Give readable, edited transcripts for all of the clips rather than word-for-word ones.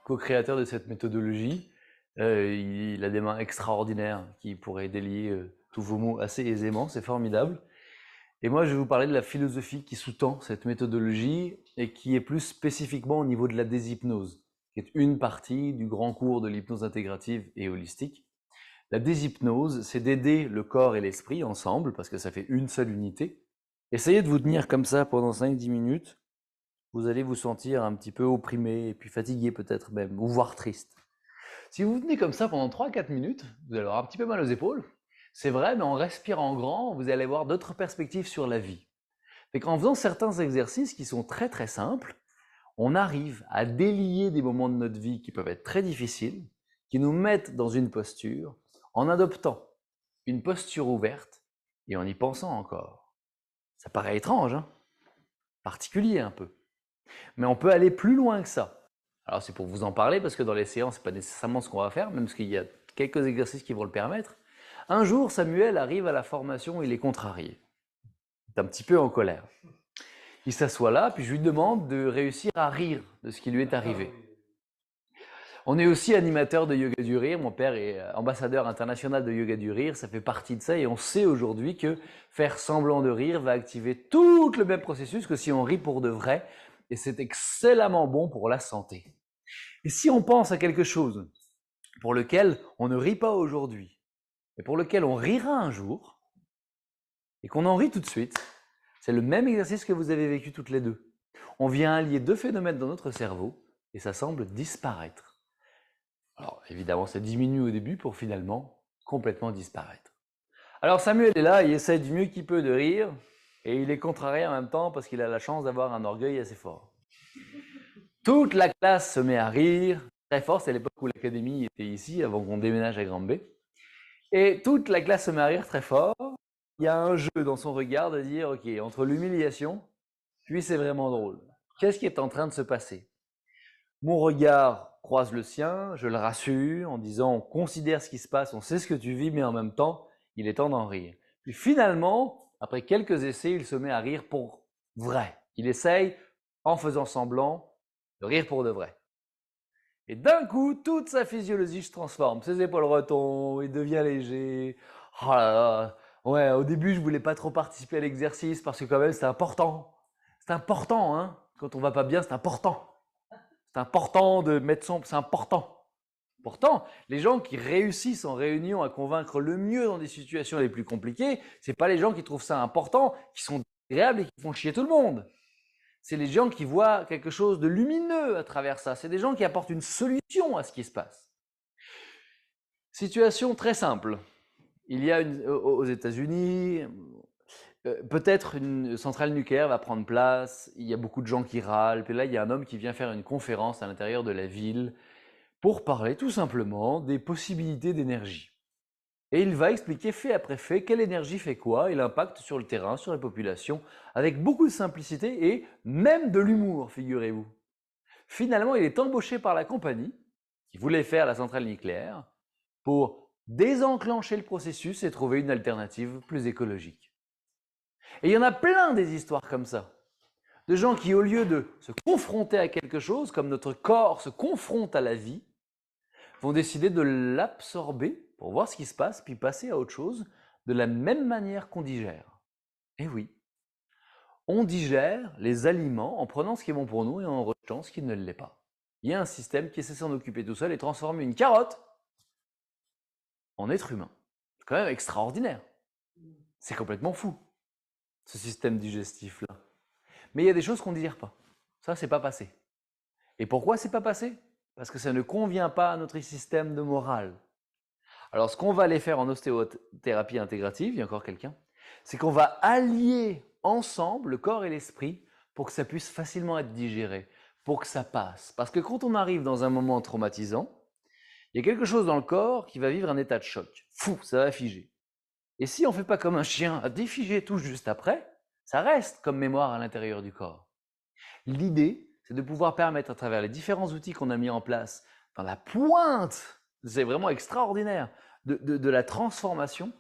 co-créateur de cette méthodologie. Il a des mains extraordinaires qui pourraient délier tous vos mots assez aisément, c'est formidable. Et moi, je vais vous parler de la philosophie qui sous-tend cette méthodologie et qui est plus spécifiquement au niveau de la déshypnose, qui est une partie du grand cours de l'hypnose intégrative et holistique. La déshypnose, c'est d'aider le corps et l'esprit ensemble, parce que ça fait une seule unité. Essayez de vous tenir comme ça pendant 5-10 minutes. Vous allez vous sentir un petit peu opprimé, et puis fatigué peut-être même, ou voire triste. Si vous vous tenez comme ça pendant 3-4 minutes, vous allez avoir un petit peu mal aux épaules. C'est vrai, mais en respirant grand, vous allez avoir d'autres perspectives sur la vie. Et qu'en faisant certains exercices qui sont très très simples, on arrive à délier des moments de notre vie qui peuvent être très difficiles, qui nous mettent dans une posture, en adoptant une posture ouverte et en y pensant encore. Ça paraît étrange, hein? Particulier un peu. Mais on peut aller plus loin que ça. Alors c'est pour vous en parler, parce que dans les séances, ce n'est pas nécessairement ce qu'on va faire, même parce qu'il y a quelques exercices qui vont le permettre. Un jour, Samuel arrive à la formation, il est contrarié. Il est un petit peu en colère. Il s'assoit là, puis je lui demande de réussir à rire de ce qui lui est arrivé. On est aussi animateur de yoga du rire. Mon père est ambassadeur international de yoga du rire. Ça fait partie de ça. Et on sait aujourd'hui que faire semblant de rire va activer tout le même processus que si on rit pour de vrai. Et c'est excellemment bon pour la santé. Et si on pense à quelque chose pour lequel on ne rit pas aujourd'hui, et pour lequel on rira un jour, et qu'on en rit tout de suite, c'est le même exercice que vous avez vécu toutes les deux. On vient allier deux phénomènes dans notre cerveau, et ça semble disparaître. Alors évidemment, ça diminue au début pour finalement complètement disparaître. Alors Samuel est là, il essaie du mieux qu'il peut de rire, et il est contrarié en même temps parce qu'il a la chance d'avoir un orgueil assez fort. Toute la classe se met à rire, très fort, c'est l'époque où l'académie était ici, avant qu'on déménage à Grand-B. Et toute la classe se met à rire très fort. Il y a un jeu dans son regard de dire, ok, entre l'humiliation, puis c'est vraiment drôle. Qu'est-ce qui est en train de se passer? Mon regard croise le sien, je le rassure en disant, on considère ce qui se passe, on sait ce que tu vis, mais en même temps, il est temps d'en rire. Puis finalement, après quelques essais, il se met à rire pour vrai. Il essaye, en faisant semblant, de rire pour de vrai. Et d'un coup, toute sa physiologie se transforme. Ses épaules retombent, il devient léger. Oh là là. Ouais, au début, je voulais pas trop participer à l'exercice parce que quand même, c'est important. C'est important, hein. Quand on va pas bien, c'est important. C'est important de mettre son... C'est important. Pourtant, les gens qui réussissent en réunion à convaincre le mieux dans des situations les plus compliquées, c'est pas les gens qui trouvent ça important, qui sont agréables et qui font chier tout le monde. C'est les gens qui voient quelque chose de lumineux à travers ça. C'est des gens qui apportent une solution à ce qui se passe. Situation très simple. Il y a aux États-Unis, peut-être une centrale nucléaire va prendre place. Il y a beaucoup de gens qui râlent. Puis là, il y a un homme qui vient faire une conférence à l'intérieur de la ville pour parler tout simplement des possibilités d'énergie. Et il va expliquer fait après fait quelle énergie fait quoi et l'impact sur le terrain, sur la population, avec beaucoup de simplicité et même de l'humour, figurez-vous. Finalement, il est embauché par la compagnie qui voulait faire la centrale nucléaire pour désenclencher le processus et trouver une alternative plus écologique. Et il y en a plein des histoires comme ça. De gens qui, au lieu de se confronter à quelque chose, comme notre corps se confronte à la vie, vont décider de l'absorber pour voir ce qui se passe, puis passer à autre chose de la même manière qu'on digère. Et oui, on digère les aliments en prenant ce qui est bon pour nous et en rejetant ce qui ne l'est pas. Il y a un système qui essaie de s'en occuper tout seul et transformer une carotte en être humain. C'est quand même extraordinaire. C'est complètement fou, ce système digestif-là. Mais il y a des choses qu'on ne digère pas. Ça, c'est pas passé. Et pourquoi c'est pas passé? Parce que ça ne convient pas à notre système de morale. Alors, ce qu'on va aller faire en ostéothérapie intégrative, il y a encore quelqu'un, c'est qu'on va allier ensemble le corps et l'esprit pour que ça puisse facilement être digéré, pour que ça passe. Parce que quand on arrive dans un moment traumatisant, il y a quelque chose dans le corps qui va vivre un état de choc. Fou, ça va figer. Et si on ne fait pas comme un chien à défiger tout juste après, ça reste comme mémoire à l'intérieur du corps. L'idée, c'est de pouvoir permettre à travers les différents outils qu'on a mis en place dans la pointe, c'est vraiment extraordinaire, de la transformation,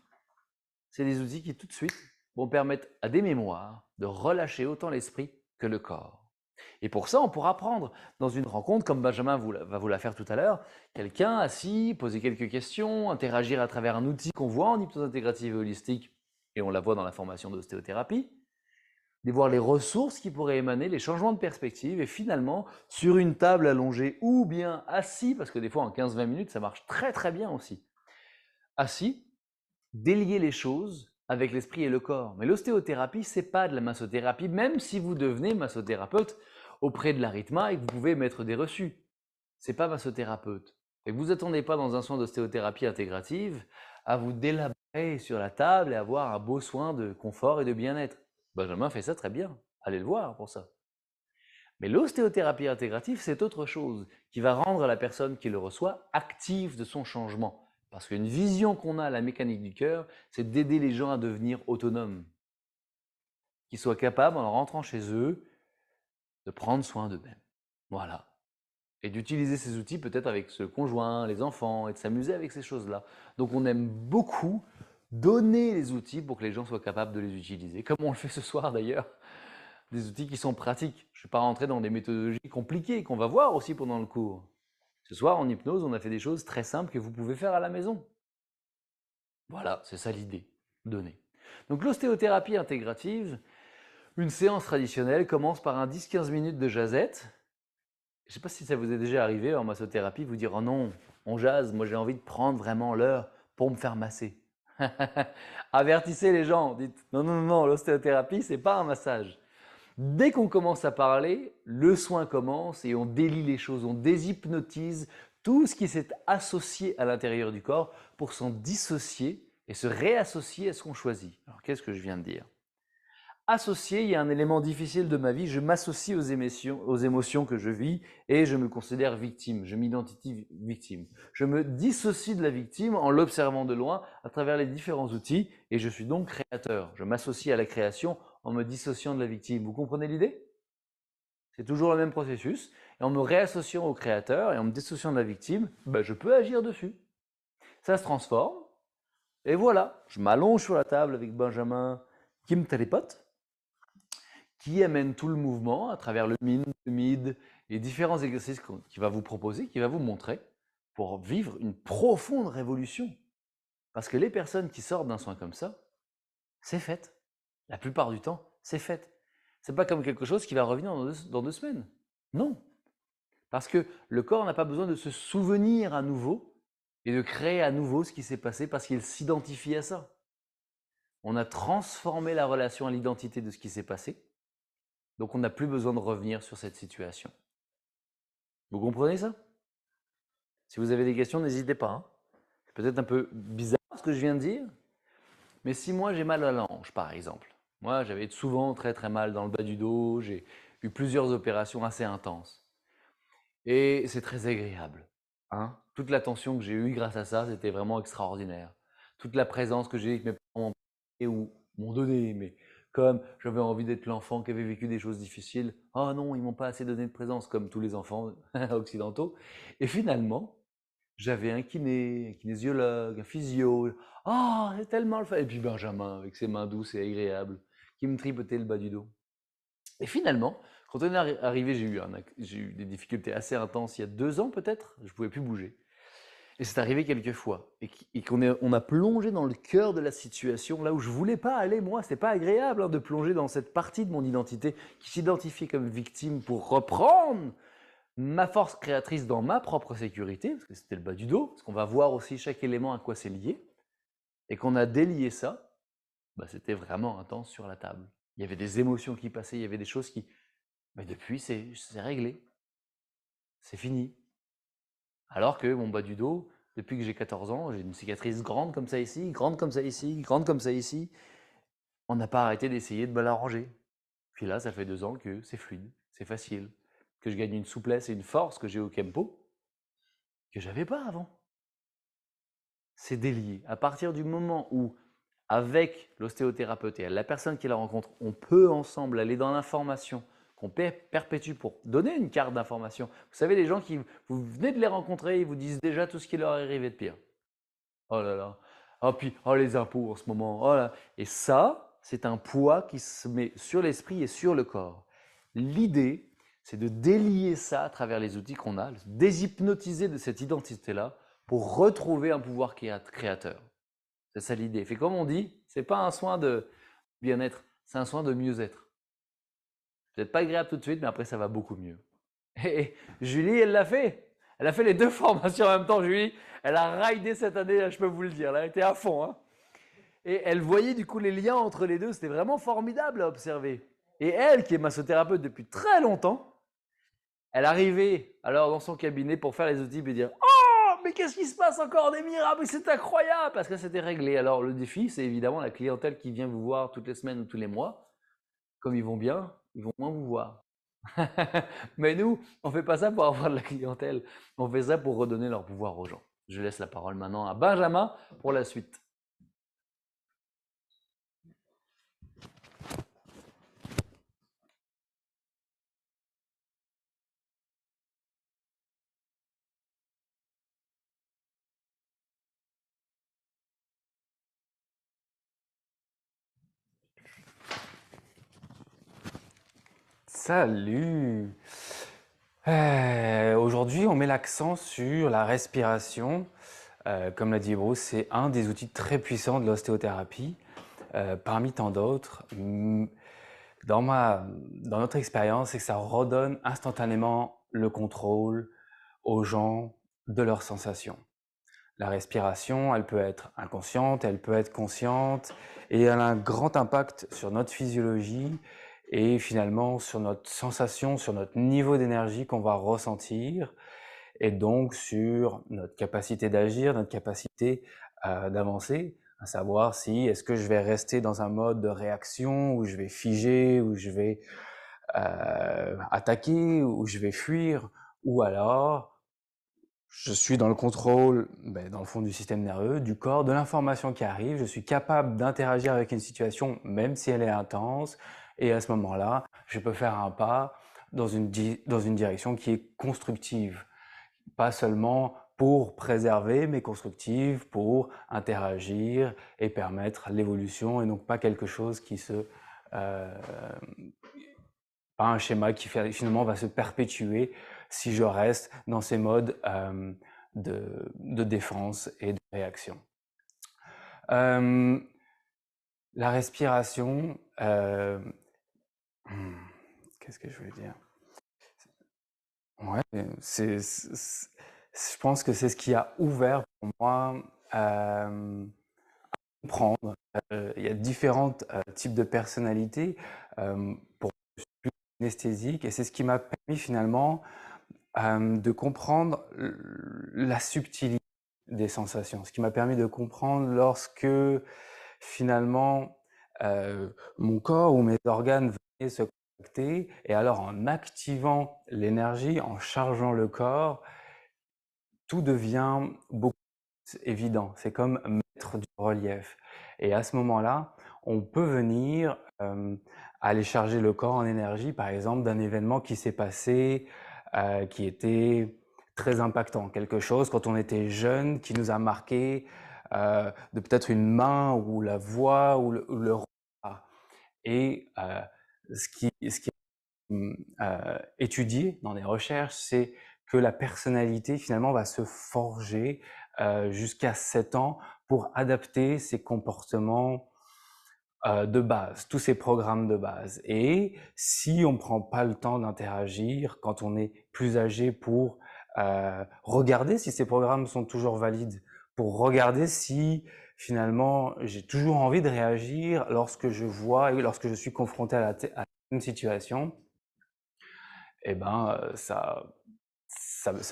c'est des outils qui tout de suite vont permettre à des mémoires de relâcher autant l'esprit que le corps. Et pour ça, on pourra prendre dans une rencontre, comme Benjamin va vous la faire tout à l'heure, quelqu'un assis, poser quelques questions, interagir à travers un outil qu'on voit en hypnose intégrative et holistique, et on la voit dans la formation d'ostéothérapie, de voir les ressources qui pourraient émaner, les changements de perspective, et finalement, sur une table allongée ou bien assis, parce que des fois en 15-20 minutes, ça marche très très bien aussi, assis, délier les choses avec l'esprit et le corps. Mais l'ostéothérapie, ce n'est pas de la massothérapie, même si vous devenez massothérapeute auprès de l'ARITMA et que vous pouvez mettre des reçus. Ce n'est pas massothérapeute. Et vous attendez pas dans un soin d'ostéothérapie intégrative à vous délabrer sur la table et avoir un beau soin de confort et de bien-être. Benjamin fait ça très bien. Allez le voir pour ça. Mais l'ostéothérapie intégrative, c'est autre chose, qui va rendre la personne qui le reçoit active de son changement. Parce qu'une vision qu'on a à la mécanique du cœur, c'est d'aider les gens à devenir autonomes. Qu'ils soient capables, en rentrant chez eux, de prendre soin d'eux-mêmes. Voilà. Et d'utiliser ces outils peut-être avec ce conjoint, les enfants, et de s'amuser avec ces choses-là. Donc on aime beaucoup donner les outils pour que les gens soient capables de les utiliser, comme on le fait ce soir d'ailleurs. Des outils qui sont pratiques. Je ne vais pas rentrer dans des méthodologies compliquées qu'on va voir aussi pendant le cours. Ce soir, en hypnose, on a fait des choses très simples que vous pouvez faire à la maison. Voilà, c'est ça l'idée, donner. Donc l'ostéothérapie intégrative, une séance traditionnelle commence par un 10-15 minutes de jasette. Je ne sais pas si ça vous est déjà arrivé en massothérapie, vous dire « Oh non, on jase, moi j'ai envie de prendre vraiment l'heure pour me faire masser. » Avertissez les gens, dites « Non, non, non, l'ostéothérapie, ce n'est pas un massage. » Dès qu'on commence à parler, le soin commence et on délie les choses, on déshypnotise tout ce qui s'est associé à l'intérieur du corps pour s'en dissocier et se réassocier à ce qu'on choisit. Alors qu'est-ce que je viens de dire? Associé, il y a un élément difficile de ma vie, je m'associe aux émotions que je vis et je me considère victime, je m'identifie victime. Je me dissocie de la victime en l'observant de loin à travers les différents outils et je suis donc créateur. Je m'associe à la création en me dissociant de la victime. Vous comprenez l'idée? C'est toujours le même processus et en me réassociant au créateur et en me dissociant de la victime, je peux agir dessus. Ça se transforme et voilà, je m'allonge sur la table avec Benjamin qui me télépote, qui amène tout le mouvement à travers le min, le mid, les différents exercices qu'il va vous proposer, qu'il va vous montrer pour vivre une profonde révolution. Parce que les personnes qui sortent d'un soin comme ça, c'est fait. La plupart du temps, c'est fait. C'est pas comme quelque chose qui va revenir dans 2 semaines. Non. Parce que le corps n'a pas besoin de se souvenir à nouveau et de créer à nouveau ce qui s'est passé parce qu'il s'identifie à ça. On a transformé la relation à l'identité de ce qui s'est passé. Donc on n'a plus besoin de revenir sur cette situation. Vous comprenez ça? Si vous avez des questions, n'hésitez pas. Hein. C'est peut-être un peu bizarre ce que je viens de dire, mais si moi j'ai mal à la hanche par exemple, moi j'avais souvent très très mal dans le bas du dos, j'ai eu plusieurs opérations assez intenses. Et c'est très agréable. Hein. Toute l'attention que j'ai eue grâce à ça, c'était vraiment extraordinaire. Toute la présence que j'ai eue avec mes parents m'ont donné, mais comme j'avais envie d'être l'enfant qui avait vécu des choses difficiles, oh non, ils m'ont pas assez donné de présence, comme tous les enfants occidentaux. Et finalement, j'avais un kiné, un kinésiologue, un physio. Oh, c'est tellement le fun. Et puis Benjamin, avec ses mains douces et agréables, qui me tripotait le bas du dos. Et finalement, quand on est arrivé, j'ai eu des difficultés assez intenses il y a 2 ans peut-être, je ne pouvais plus bouger. Et c'est arrivé quelques fois. Et on a plongé dans le cœur de la situation, là où je ne voulais pas aller, moi. Ce n'est pas agréable de plonger dans cette partie de mon identité qui s'identifie comme victime pour reprendre ma force créatrice dans ma propre sécurité, parce que c'était le bas du dos, parce qu'on va voir aussi chaque élément à quoi c'est lié. Et qu'on a délié ça, c'était vraiment intense sur la table. Il y avait des émotions qui passaient, il y avait des choses qui… Mais depuis, c'est réglé. C'est fini. Alors que mon bas du dos, depuis que j'ai 14 ans, j'ai une cicatrice grande comme ça ici, grande comme ça ici, grande comme ça ici. On n'a pas arrêté d'essayer de me l'arranger. Puis là, ça fait 2 ans que c'est fluide, c'est facile, que je gagne une souplesse et une force que j'ai au Kempo que j'avais pas avant. C'est délié. À partir du moment où, avec l'ostéothérapeute et la personne qui la rencontre, on peut ensemble aller dans l'information, qu'on perpétue pour donner une carte d'information. Vous savez, les gens qui, vous venez de les rencontrer, ils vous disent déjà tout ce qui leur est arrivé de pire. Oh là là. Oh, puis, oh les impôts en ce moment. Oh là. Et ça, c'est un poids qui se met sur l'esprit et sur le corps. L'idée, c'est de délier ça à travers les outils qu'on a, déshypnotiser de cette identité-là pour retrouver un pouvoir créateur. C'est ça l'idée. Fait comme on dit, c'est pas un soin de bien-être, c'est un soin de mieux-être. Peut-être pas agréable tout de suite, mais après ça va beaucoup mieux. Et Julie, elle l'a fait. Elle a fait les deux formations en même temps, Julie. Elle a raidé cette année, je peux vous le dire. Elle a été à fond. Hein. Et elle voyait du coup les liens entre les deux. C'était vraiment formidable à observer. Et elle, qui est massothérapeute depuis très longtemps, elle arrivait alors dans son cabinet pour faire les outils et dire oh, mais qu'est-ce qui se passe encore des miracles, mais c'est incroyable parce que c'était réglé. Alors le défi, c'est évidemment la clientèle qui vient vous voir toutes les semaines ou tous les mois. Comme ils vont bien, ils vont moins vous voir. Mais nous, on ne fait pas ça pour avoir de la clientèle. On fait ça pour redonner leur pouvoir aux gens. Je laisse la parole maintenant à Benjamin pour la suite. Salut! Aujourd'hui, on met l'accent sur la respiration. Comme l'a dit Bruce, c'est un des outils très puissants de l'ostéothérapie, parmi tant d'autres. Dans notre expérience, c'est que ça redonne instantanément le contrôle aux gens de leurs sensations. La respiration, elle peut être inconsciente, elle peut être consciente, et elle a un grand impact sur notre physiologie et finalement sur notre sensation, sur notre niveau d'énergie qu'on va ressentir, et donc sur notre capacité d'agir, notre capacité d'avancer, à savoir si est-ce que je vais rester dans un mode de réaction, où je vais figer, où je vais attaquer, où je vais fuir, ou alors je suis dans le contrôle, dans le fond du système nerveux, du corps, de l'information qui arrive. Je suis capable d'interagir avec une situation, même si elle est intense. Et à ce moment-là, je peux faire un pas dans une direction qui est constructive. Pas seulement pour préserver, mais constructive pour interagir et permettre l'évolution, et donc pas quelque chose qui euh, pas un schéma qui finalement va se perpétuer si je reste dans ces modes de défense et de réaction. La respiration, qu'est-ce que je veux dire? Ouais, je pense que c'est ce qui a ouvert pour moi comprendre. Il y a différents types de personnalités. Pour je suis plus kinesthésique, et c'est ce qui m'a permis finalement de comprendre la subtilité des sensations, ce qui m'a permis de comprendre lorsque finalement mon corps ou mes organes venaient se connecter, et alors en activant l'énergie, en chargeant le corps, tout devient beaucoup plus évident. C'est comme mettre du relief. Et à ce moment-là, on peut venir aller charger le corps en énergie, par exemple, d'un événement qui s'est passé, qui était très impactant. Quelque chose, quand on était jeune, qui nous a marqué, de peut-être une main ou la voix ou le regard. Et ce qui est étudié dans des recherches, c'est que la personnalité finalement va se forger jusqu'à 7 ans pour adapter ses comportements de base, tous ces programmes de base. Et si on ne prend pas le temps d'interagir quand on est plus âgé pour regarder si ces programmes sont toujours valides, pour regarder si finalement j'ai toujours envie de réagir lorsque je vois et lorsque je suis confronté à une situation, eh ben ça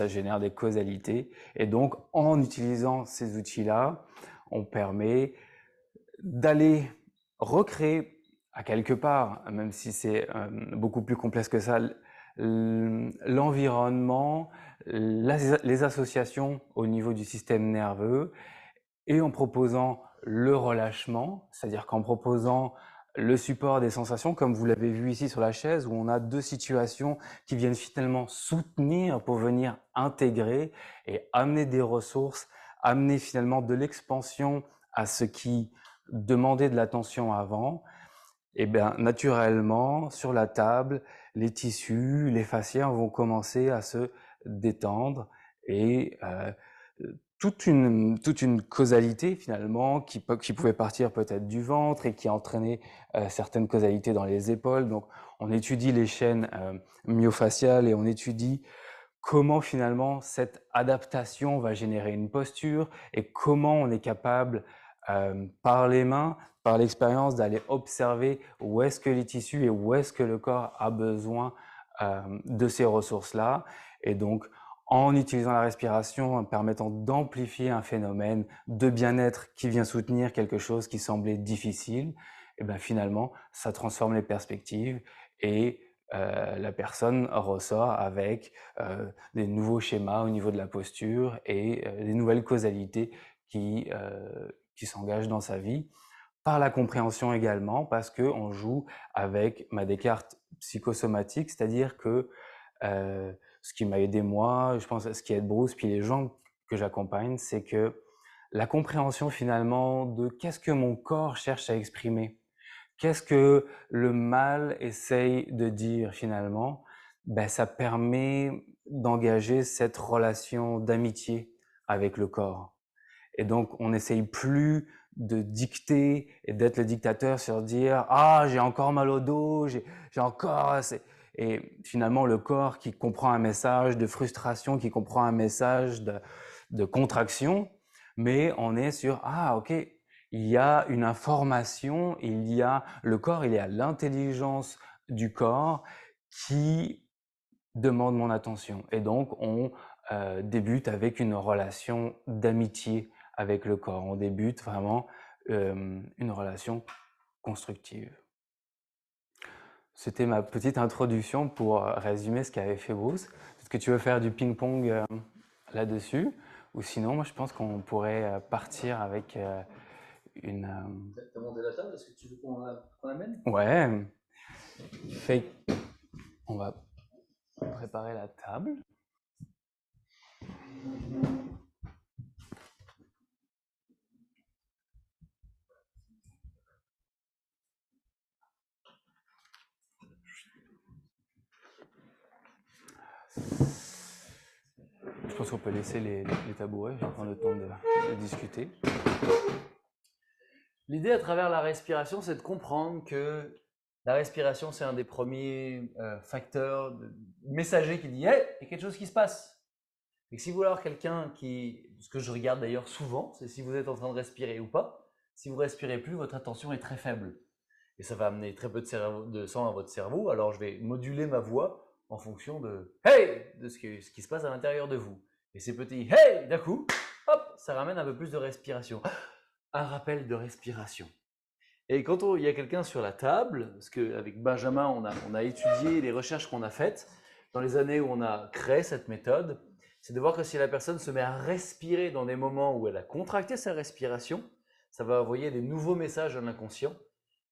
génère des causalités. Et donc en utilisant ces outils-là, on permet d'aller recréer à quelque part, même si c'est beaucoup plus complexe que ça, l'environnement, les associations au niveau du système nerveux, et en proposant le relâchement, c'est-à-dire qu'en proposant le support des sensations, comme vous l'avez vu ici sur la chaise, où on a deux situations qui viennent finalement soutenir pour venir intégrer et amener des ressources, amener finalement de l'expansion à ce qui demandait de l'attention avant. Et bien naturellement, sur la table, les tissus, les fascias vont commencer à se détendre et toute une causalité finalement qui pouvait partir peut-être du ventre et qui entraînait certaines causalités dans les épaules. Donc on étudie les chaînes myofaciales et on étudie comment finalement cette adaptation va générer une posture et comment on est capable par les mains, par l'expérience d'aller observer où est-ce que les tissus et où est-ce que le corps a besoin de ces ressources-là. Et donc, en utilisant la respiration, en permettant d'amplifier un phénomène de bien-être qui vient soutenir quelque chose qui semblait difficile, et bien finalement, ça transforme les perspectives et la personne ressort avec des nouveaux schémas au niveau de la posture et des nouvelles causalités qui s'engagent dans sa vie. Par la compréhension également, parce qu'on joue avec des cartes psychosomatiques, c'est-à-dire que ce qui m'a aidé moi, je pense ce qui aide Bruce, puis les gens que j'accompagne, c'est que la compréhension finalement de qu'est-ce que mon corps cherche à exprimer, qu'est-ce que le mal essaye de dire finalement, ben, ça permet d'engager cette relation d'amitié avec le corps. Et donc, on n'essaye plus de dicter et d'être le dictateur sur dire « Ah, j'ai encore mal au dos, j'ai encore… » Et finalement, le corps qui comprend un message de frustration, qui comprend un message de contraction, mais on est sur « Ah, ok, il y a une information, il y a le corps, il y a l'intelligence du corps qui demande mon attention. » Et donc, on débute avec une relation d'amitié avec le corps. On débute vraiment une relation constructive. C'était ma petite introduction pour résumer ce qu'avait fait Bruce. Est-ce que tu veux faire du ping-pong là-dessus? Ou sinon, moi, je pense qu'on pourrait partir avec une… T'as monté la table, est-ce que tu veux qu'on l'amène? Ouais. Fait… On va préparer la table. Je pense qu'on peut laisser les tabourets, je vais prendre le temps de discuter. L'idée à travers la respiration, c'est de comprendre que la respiration, c'est un des premiers facteurs messagers qui dit hey, il y a quelque chose qui se passe. Et que si vous voulez avoir quelqu'un qui, ce que je regarde d'ailleurs souvent, c'est si vous êtes en train de respirer ou pas. Si vous respirez plus, votre attention est très faible. Et ça va amener très peu de sang à votre cerveau. Alors je vais moduler ma voix en fonction de hey, de ce qui se passe à l'intérieur de vous. Et ces petits hey, d'un coup, hop, ça ramène un peu plus de respiration. Un rappel de respiration. Et quand il y a quelqu'un sur la table, parce qu'avec Benjamin, on a étudié les recherches qu'on a faites dans les années où on a créé cette méthode, c'est de voir que si la personne se met à respirer dans des moments où elle a contracté sa respiration, ça va envoyer des nouveaux messages à l'inconscient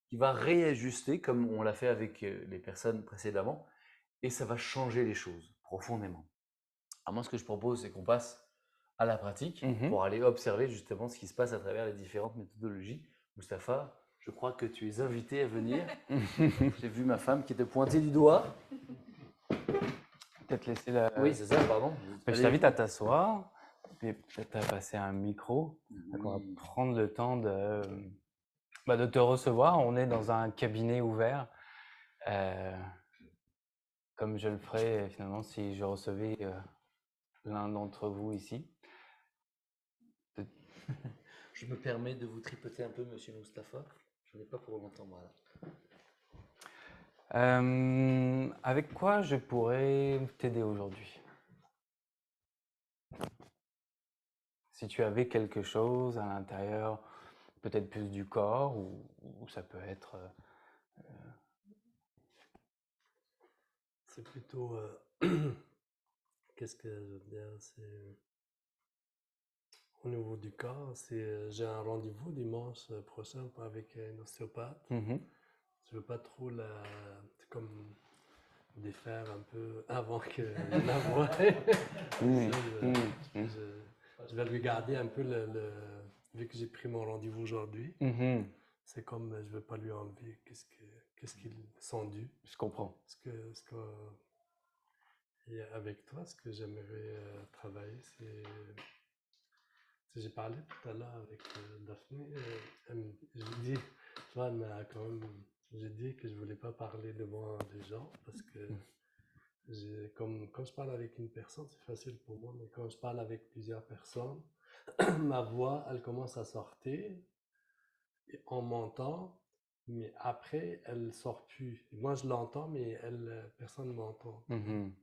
qui va réajuster comme on l'a fait avec les personnes précédemment et ça va changer les choses profondément. Alors moi, ce que je propose, c'est qu'on passe à la pratique pour aller observer justement ce qui se passe à travers les différentes méthodologies. Mustapha, je crois que tu es invité à venir. J'ai vu ma femme qui était pointée du doigt. Peut-être laisser la… Oui, c'est ça, pardon. Je t'invite à t'asseoir et peut-être à passer un micro. Donc on va prendre le temps de te recevoir. On est dans un cabinet ouvert, comme je le ferais finalement si je recevais l'un d'entre vous ici. Je me permets de vous tripoter un peu, monsieur Mustapha. Je n'en ai pas pour longtemps, voilà. Avec quoi je pourrais t'aider aujourd'hui? Si tu avais quelque chose à l'intérieur, peut-être plus du corps, ou ça peut être… C'est plutôt… qu'est-ce que je veux dire? C'est au niveau du corps. J'ai un rendez-vous dimanche prochain avec un ostéopathe. Je veux pas trop comme défaire un peu avant que la voix. Je vais lui garder un peu vu que j'ai pris mon rendez-vous aujourd'hui. C'est comme je veux pas lui enlever qu'est-ce qu'ils sont dus. Je comprends. Et avec toi, ce que j'aimerais travailler, j'ai parlé tout à l'heure avec Daphné. J'ai dit, tu vois, elle m'a quand même, j'ai dit que je voulais pas parler devant des gens parce que comme quand je parle avec une personne, c'est facile pour moi, mais quand je parle avec plusieurs personnes, ma voix, elle commence à sortir et on m'entend, mais après, elle sort plus. Et moi, je l'entends, mais personne ne m'entend. Mhm.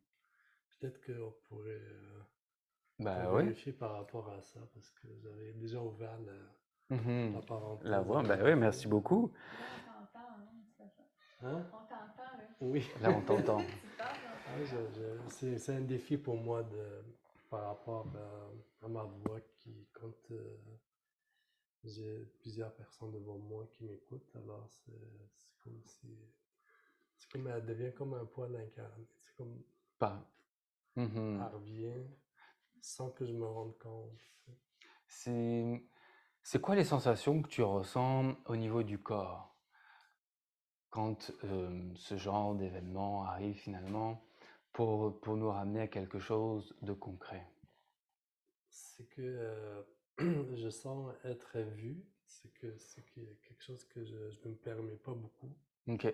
Peut-être qu'on pourrait Bah ouais. vérifier par rapport à ça, parce que j'avais déjà ouvert Mhm. la La parenthèse voix, bah avec ouais, Daphné. merci beaucoup. Là, on t'entend, hein, c'est pas ça. Hein? On t'entend, là. Oui. Là, on t'entend. Tu parles, on C'est un défi pour moi par rapport à ma voix quand j'ai plusieurs personnes devant moi qui m'écoutent, alors c'est comme si, c'est comme elle devient comme un poil incarné. C'est comme Pas. Mhm. elle revient sans que je me rende compte. C'est quoi les sensations que tu ressens au niveau du corps quand ce genre d'événement arrive finalement pour nous ramener à quelque chose de concret? C'est que je sens être vu, c'est quelque chose que je ne me permets pas beaucoup. Ok,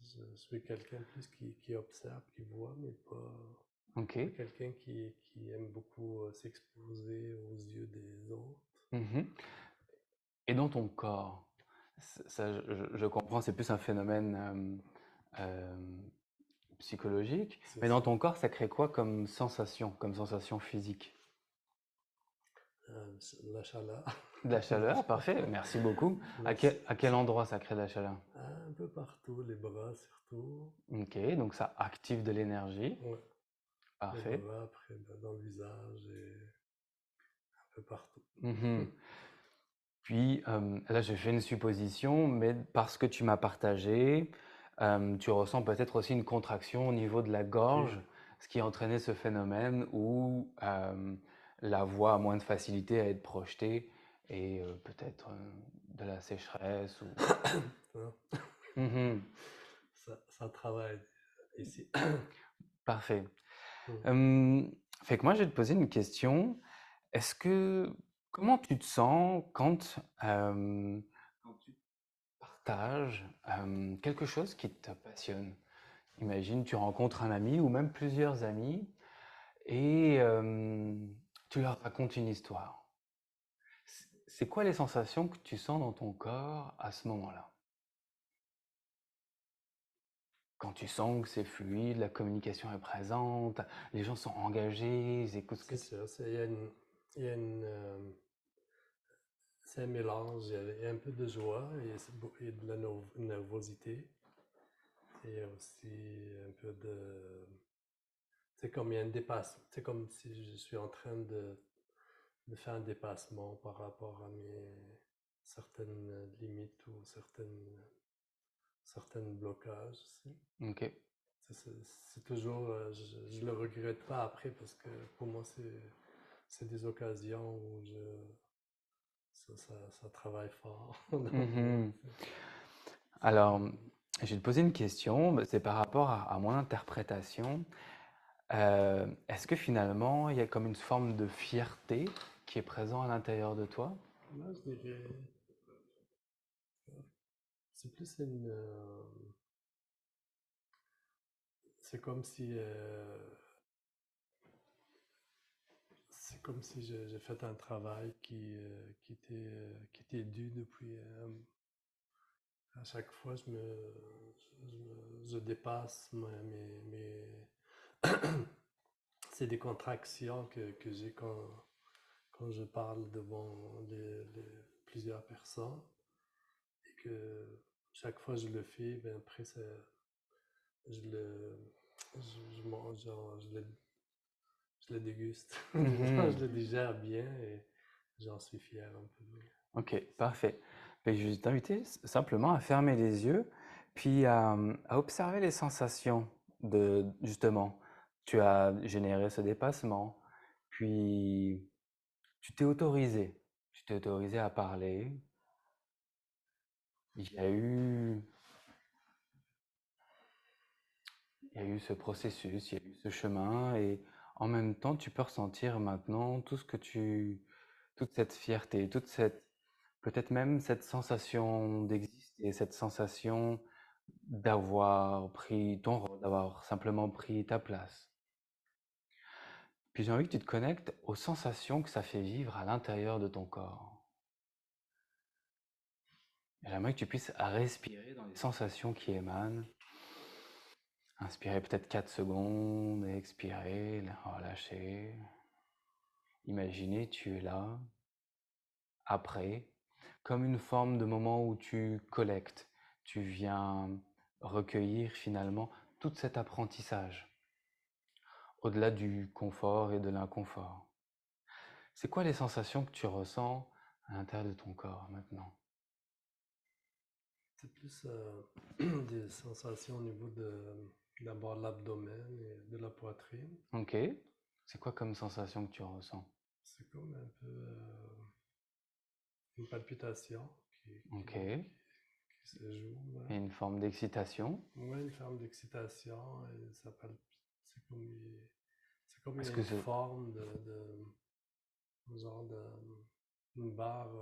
Je suis quelqu'un plus qui observe, qui voit, mais ok. pas quelqu'un qui aime beaucoup s'exposer aux yeux des autres. Mhm. Et dans ton corps, ça, je comprends, c'est plus un phénomène psychologique, C'est mais dans ça. ton corps, ça crée quoi comme sensation physique? La chaleur. De la chaleur, parfait, merci beaucoup. À quel endroit ça crée de la chaleur? Un peu partout, les bras surtout. Ok, donc ça active de l'énergie, Ouais, les parfait. bras, après dans le visage et un peu partout. Mhm. Puis là, j'ai fait une supposition, mais parce que tu m'as partagé, tu ressens peut-être aussi une contraction au niveau de la gorge, Oui. ce qui a entraîné ce phénomène où la voix a moins de facilité à être projetée et peut-être de la sécheresse ou... Hein, Mhm. ça travaille ici. Parfait. Mm. Fait que moi, je vais te poser une question. Comment tu te sens quand tu partages quelque chose qui te passionne? Imagine, tu rencontres un ami ou même plusieurs amis et tu leur racontes une histoire. C'est quoi les sensations que tu sens dans ton corps à ce moment-là? Quand tu sens que c'est fluide, la communication est présente, les gens sont engagés, ils écoutent ce que C'est tu... ça, il y a c'est un mélange, il y a un peu de joie et de la nervosité. Et il y a aussi un peu de... C'est comme il y a un dépassement, c'est comme si je suis en train de faire un dépassement par rapport à mes certaines limites ou certains blocages aussi. Ok. C'est toujours, je le regrette pas après parce que pour moi c'est des occasions où ça travaille fort dans moi. Mhm. C'est Alors, comme, je vais te poser une question, c'est par rapport à mon interprétation. Est-ce que finalement, il y a comme une forme de fierté qui est présente à l'intérieur de toi? là je dirais, c'est plus c'est comme si, c'est comme si j'ai fait un travail qui était dû depuis, à chaque fois je dépasse c'est des contractions que j'ai quand je parle devant plusieurs personnes et que chaque fois je le fais, ben après je le, genre, je le déguste, Mhm. je le digère bien et j'en suis fier un peu. Ok, parfait. Mais je vais t'inviter simplement à fermer les yeux, puis à observer les sensations de, justement, tu as généré ce dépassement, puis tu t'es autorisé à parler. Il y a eu il y a eu ce processus, il y a eu ce chemin, et en même temps, tu peux ressentir maintenant tout ce que toute cette fierté, peut-être même cette sensation d'exister, cette sensation d'avoir pris ton rôle, d'avoir simplement pris ta place. Puis j'ai envie que tu te connectes aux sensations que ça fait vivre à l'intérieur de ton corps. J'aimerais que tu puisses respirer dans les sensations qui émanent. Inspirer peut-être 4 secondes et expirer, relâcher. Imaginez, tu es là, après, comme une forme de moment où tu collectes, tu viens recueillir finalement tout cet apprentissage, au-delà du confort et de l'inconfort. C'est quoi les sensations que tu ressens à l'intérieur de ton corps maintenant? C'est plus des sensations au niveau d'abord l'abdomen et de la poitrine. Ok. C'est quoi comme sensation que tu ressens? C'est comme un peu une palpitation Ok. qui se joue. Là. Et une forme d'excitation? Ouais, une forme d'excitation et ça palpite. C'est comme il y Est-ce a que une c'est... forme genre de une barre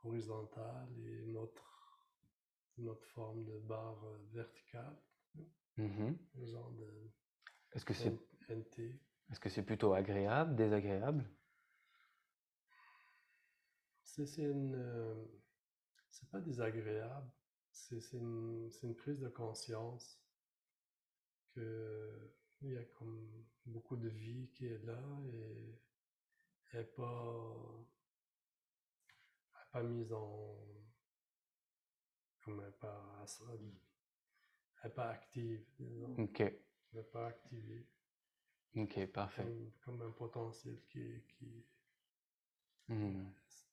horizontale et une autre forme de barre verticale. Mhm. Un genre de Est-ce que c'est NT. est-ce que c'est plutôt agréable, désagréable? C'est une. C'est pas désagréable, c'est une prise de conscience que il y a comme beaucoup de vie qui est là et elle n'est pas mise en. Comme elle est pas active, disons. Ok. Elle n'est pas activée. Ok, parfait. Comme un potentiel qui Mhm. reste.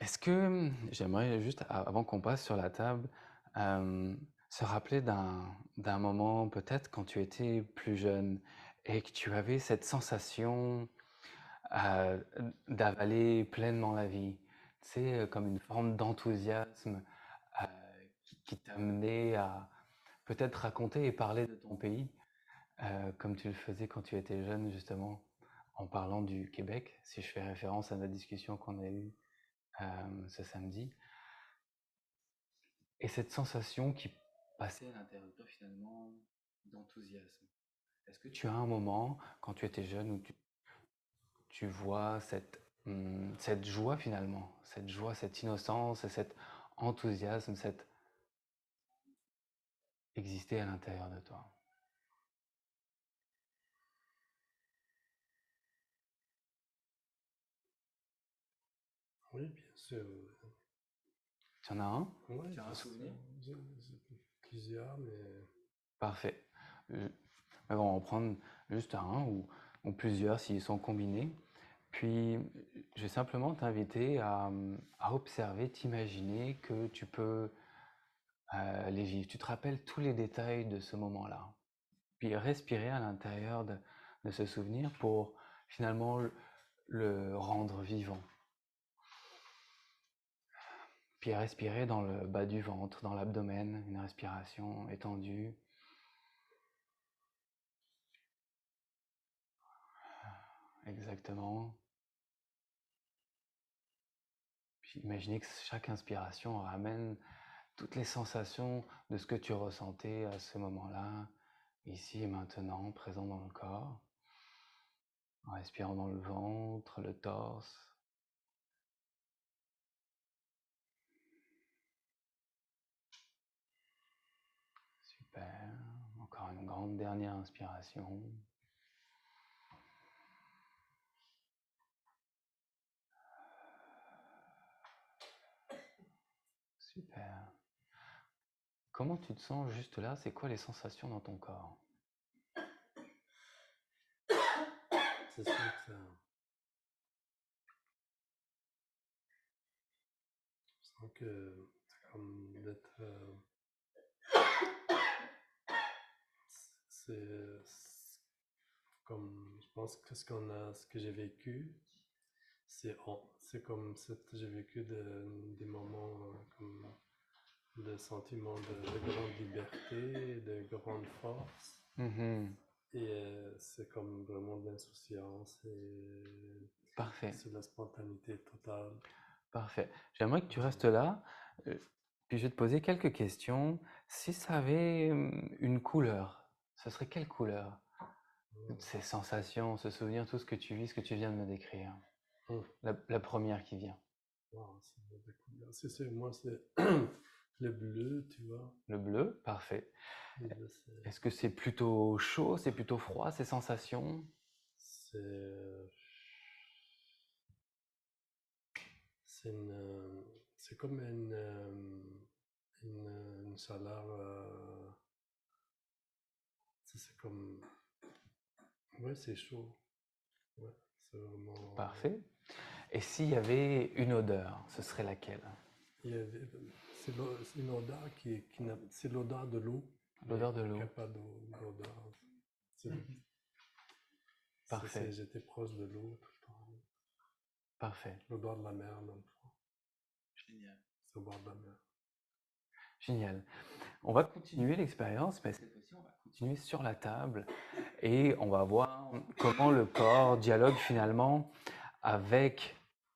Est-ce que j'aimerais juste, avant qu'on passe sur la table, se rappeler d'un moment peut-être quand tu étais plus jeune et que tu avais cette sensation euh, d'avaler pleinement la vie, tu sais, comme une forme d'enthousiasme euh, qui t'amenait à peut-être raconter et parler de ton pays, comme tu le faisais quand tu étais jeune, justement, en parlant du Québec, si je fais référence à la discussion qu'on a eue ce samedi. Et cette sensation qui passait à l'intérieur de toi finalement d'enthousiasme. Est-ce que tu as un moment, quand tu étais jeune, où tu vois cette joie finalement, cette joie, cette innocence et cet enthousiasme, cette exister à l'intérieur de toi? Oui, bien sûr. Tu en as un? Oui, Tu as un souvenir? j'ai plusieurs, mais. Parfait. On va en prendre juste un ou plusieurs s'ils sont combinés. Puis, je vais simplement t'inviter à observer, t'imaginer que tu peux les vivre. Tu te rappelles tous les détails de ce moment-là. Puis respirer à l'intérieur de ce souvenir pour finalement le rendre vivant. Puis respirer dans le bas du ventre, dans l'abdomen, une respiration étendue. Exactement. Puis imaginez que chaque inspiration ramène toutes les sensations de ce que tu ressentais à ce moment-là, ici et maintenant, présent dans le corps, en respirant dans le ventre, le torse. Super. Encore une grande dernière inspiration. Super. Comment tu te sens juste là? C'est quoi les sensations dans ton corps? C'est sûr que je sens que c'est comme d'être. C'est comme. Je pense que ce que j'ai vécu, c'est comme j'ai vécu des moments comme de sentiment de grande liberté, de grande force. Mhm. Et c'est comme vraiment de l'insouciance et Parfait, c'est de la spontanéité totale. parfait. J'aimerais que tu restes Absolument. là, puis je vais te poser quelques questions. Si ça avait une couleur, ce serait quelle couleur? Toutes ces sensations, ce souvenir, tout ce que tu vis, ce que tu viens de me décrire. Hum. La première qui vient. Wow, c'est des couleurs. C'est sûr, moi, c'est le bleu, tu vois. Le bleu, parfait. Le bleu, c'est Est-ce que c'est plutôt chaud, c'est plutôt froid, ces sensations? c'est c'est c'est comme une chaleur. C'est comme. Ouais, c'est chaud. Ouais, c'est vraiment. Parfait. Et s'il y avait une odeur, ce serait laquelle? Il y avait- c'est une odeur c'est l'odeur de l'eau, mais L'odeur de qui l'eau. n'a pas d'odeur. C'est, Parfait, j'étais proche de l'eau tout le temps. parfait. L'odeur de la mer, dans le fond. Génial. C'est au bord de la mer. Génial. On va continuer l'expérience, mais cette fois-ci, on va continuer sur la table et on va voir comment le corps dialogue finalement avec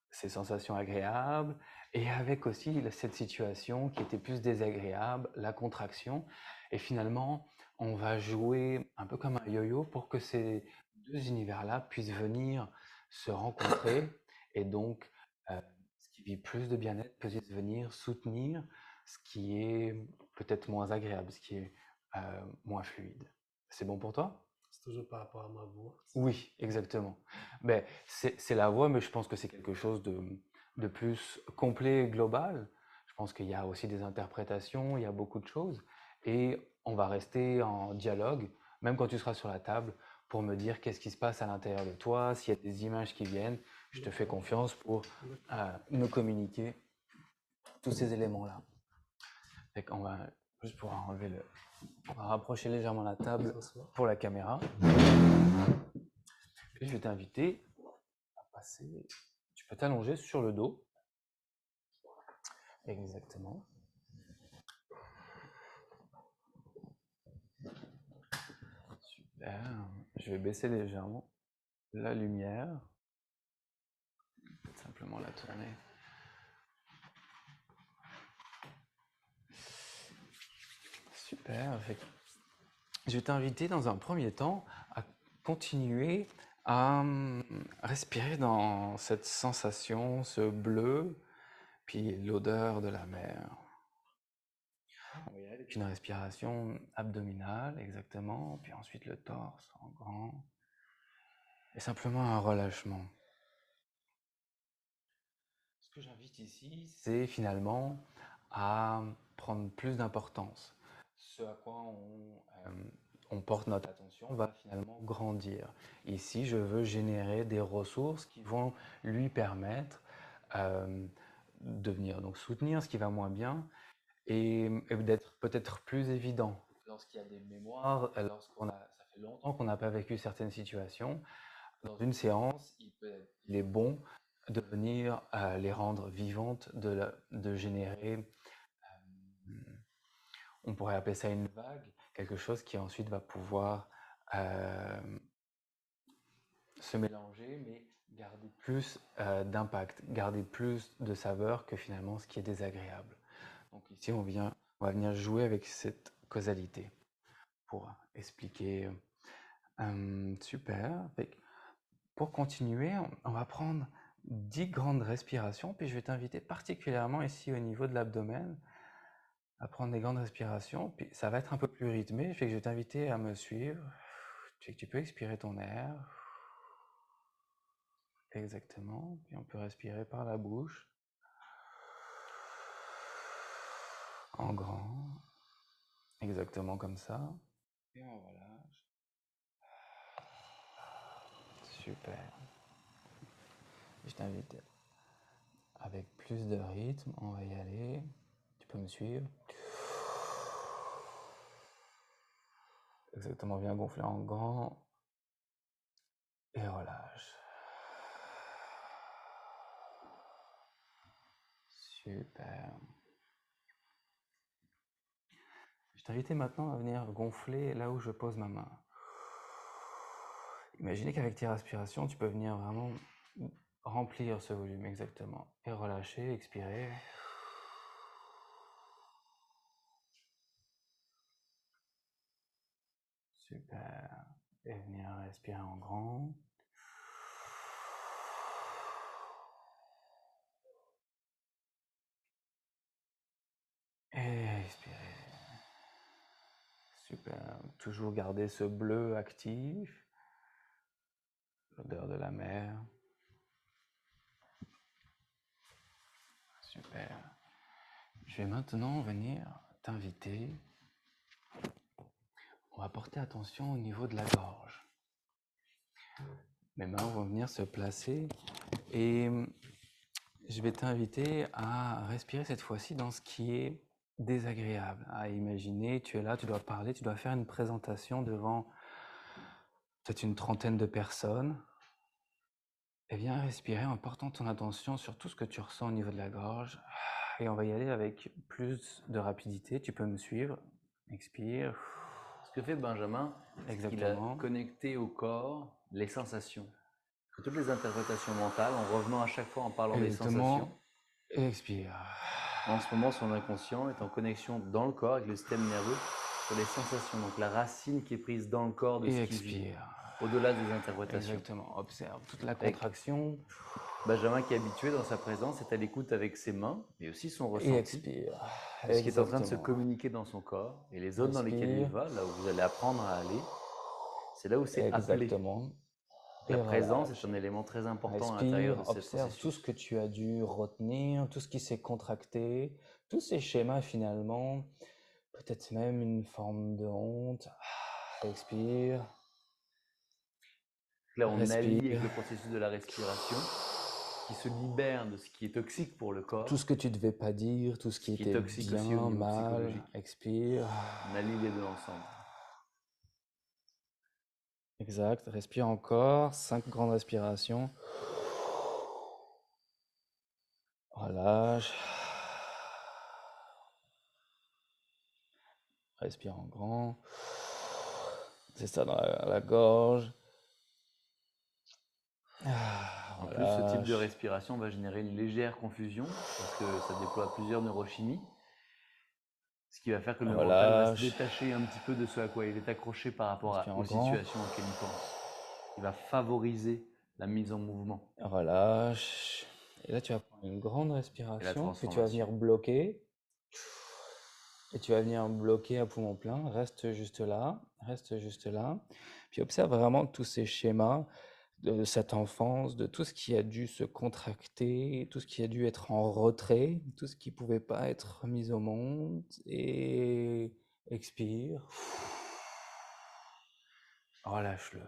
ces sensations agréables et avec aussi cette situation qui était plus désagréable, la contraction. Et finalement, on va jouer un peu comme un yo-yo pour que ces deux univers-là puissent venir se rencontrer et donc ce qui vit plus de bien-être puisse venir soutenir ce qui est peut-être moins agréable, ce qui est moins fluide. C'est bon pour toi? C'est toujours par rapport à ma voix. Oui, exactement. Ben, c'est la voix, mais je pense que c'est quelque chose de plus complet et global. Je pense qu'il y a aussi des interprétations, il y a beaucoup de choses. Et on va rester en dialogue, même quand tu seras sur la table, pour me dire qu'est-ce qui se passe à l'intérieur de toi, s'il y a des images qui viennent. Je te fais D'accord. confiance pour D'accord. me communiquer tous ces éléments-là. On va juste pouvoir enlever le... On va rapprocher légèrement la table S'asseoir. pour la caméra. Puis je vais t'inviter à passer. Tu peux t'allonger sur le dos. Exactement. Super. Je vais baisser légèrement la lumière. Simplement la tourner. Super. Je vais t'inviter dans un premier temps à continuer à respirer dans cette sensation, ce bleu, puis l'odeur de la mer. On va y aller avec une respiration abdominale, exactement, puis ensuite le torse en grand, et simplement un relâchement. Ce que j'invite ici, c'est finalement à prendre plus d'importance. Ce à quoi on porte notre attention va finalement grandir. Ici, je veux générer des ressources qui vont lui permettre de venir donc soutenir ce qui va moins bien et d'être peut-être plus évident lorsqu'il y a des mémoires, ça fait longtemps qu'on n'a pas vécu certaines situations. Dans une séance, il est bon de venir les rendre vivantes, de générer, on pourrait appeler ça une vague, quelque chose qui ensuite va pouvoir se mélanger, mais garder plus d'impact, garder plus de saveur que finalement ce qui est désagréable. Donc ici, on va venir jouer avec cette causalité pour expliquer. Super. Pour continuer, on va prendre 10 grandes respirations, puis je vais t'inviter particulièrement ici au niveau de l'abdomen à prendre des grandes respirations, puis ça va être un peu plus rythmé, fait que je vais t'inviter à me suivre. Tu peux expirer ton air. Exactement, puis on peut respirer par la bouche. En grand. Exactement comme ça. Et on relâche. Super. Je t'invite avec plus de rythme, on va y aller. Tu peux me suivre. Exactement, bien gonfler en grand. Et relâche. Super. t'inviter maintenant à venir gonfler là où je pose ma main. Imaginez qu'avec tes respirations, tu peux venir vraiment remplir ce volume exactement. Et relâcher, expirer. Super. Et venir respirer en grand. Et expirer. Super. Toujours garder ce bleu actif. L'odeur de la mer. Super. Je vais maintenant venir t'inviter. On va porter attention au niveau de la gorge. Mes mains vont venir se placer et je vais t'inviter à respirer cette fois-ci dans ce qui est désagréable. À imaginer, tu es là, tu dois parler, tu dois faire une présentation devant peut-être une trentaine de personnes. Et viens respirer en portant ton attention sur tout ce que tu ressens au niveau de la gorge. Et on va y aller avec plus de rapidité. Tu peux me suivre. Expire. Ce que fait Benjamin, c'est qu'il a Exactement. connecté au corps les sensations. Que toutes les interprétations mentales, en revenant à chaque fois en parlant des sensations. Expire. En ce moment, son inconscient est en connexion dans le corps avec le système nerveux sur les sensations. Donc la racine qui est prise dans le corps de Et ce qui vit, expire. au-delà des interprétations. Exactement. Observe toute la Avec contraction. Benjamin qui est habitué dans sa présence est à l'écoute avec ses mains, mais aussi son Et ressenti. expire. De ce qui est en train de se Exactement. communiquer dans son corps. Et les zones dans lesquelles il Respire. va, là où vous allez apprendre à aller, c'est là où c'est appelé. Exactement. La Et présence relâche. est un élément très important à l'intérieur de Respire, ce observe tout ce processus. que tu as dû retenir, tout ce qui s'est contracté, tous ces schémas finalement, peut-être même une forme de honte. Expire, Là, on allie avec respire. le processus de la respiration qui se libère de ce qui est toxique pour le corps. Tout ce que tu ne devais pas dire, tout ce qui qui est était toxique aussi au bien, niveau mal. psychologique. Expire. On allie les deux ensemble. Exact. Respire encore. 5 grandes respirations. Relâche. Respire en grand. C'est ça dans la gorge. En plus, ce type de Relâche. respiration va générer une légère confusion parce que ça déploie plusieurs neurochimies. Ce qui va faire que le mental va se Relâche. détacher un petit peu de ce à quoi il est accroché par rapport Respire en aux grand. situations auxquelles il pense. Il va favoriser la mise en mouvement. Relâche. Et là, tu vas prendre une grande respiration, puis tu vas venir bloquer. Et tu vas venir bloquer à poumon plein. Reste juste là. Reste juste là. Puis observe vraiment tous ces schémas de cette enfance, de tout ce qui a dû se contracter, tout ce qui a dû être en retrait, tout ce qui ne pouvait pas être mis au monde. Et expire. Relâche-le.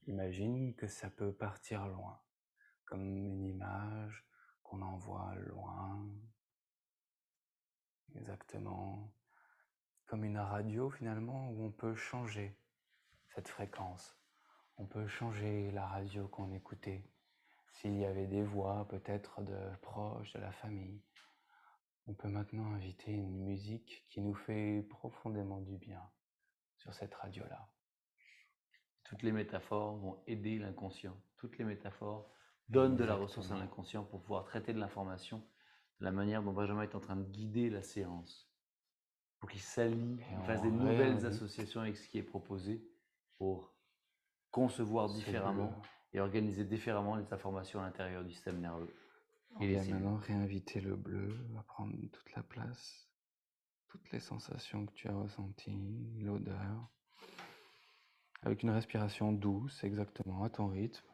Imagine que ça peut partir loin, comme une image qu'on envoie loin. Exactement. Comme une radio finalement où on peut changer cette fréquence. On peut changer la radio qu'on écoutait. S'il y avait des voix peut-être de proches de la famille, on peut maintenant inviter une musique qui nous fait profondément du bien sur cette radio-là. Toutes les métaphores vont aider l'inconscient. Toutes les métaphores donnent de la ressource à l'inconscient pour pouvoir traiter de l'information de la manière dont Benjamin est en train de guider la séance. Pour qu'il s'allie, qu'il fasse des nouvelles associations avec ce qui est proposé pour concevoir différemment et organiser différemment les informations à l'intérieur du système nerveux. On va maintenant réinviter le bleu, va prendre toute la place, toutes les sensations que tu as ressenties, l'odeur, avec une respiration douce, exactement, à ton rythme.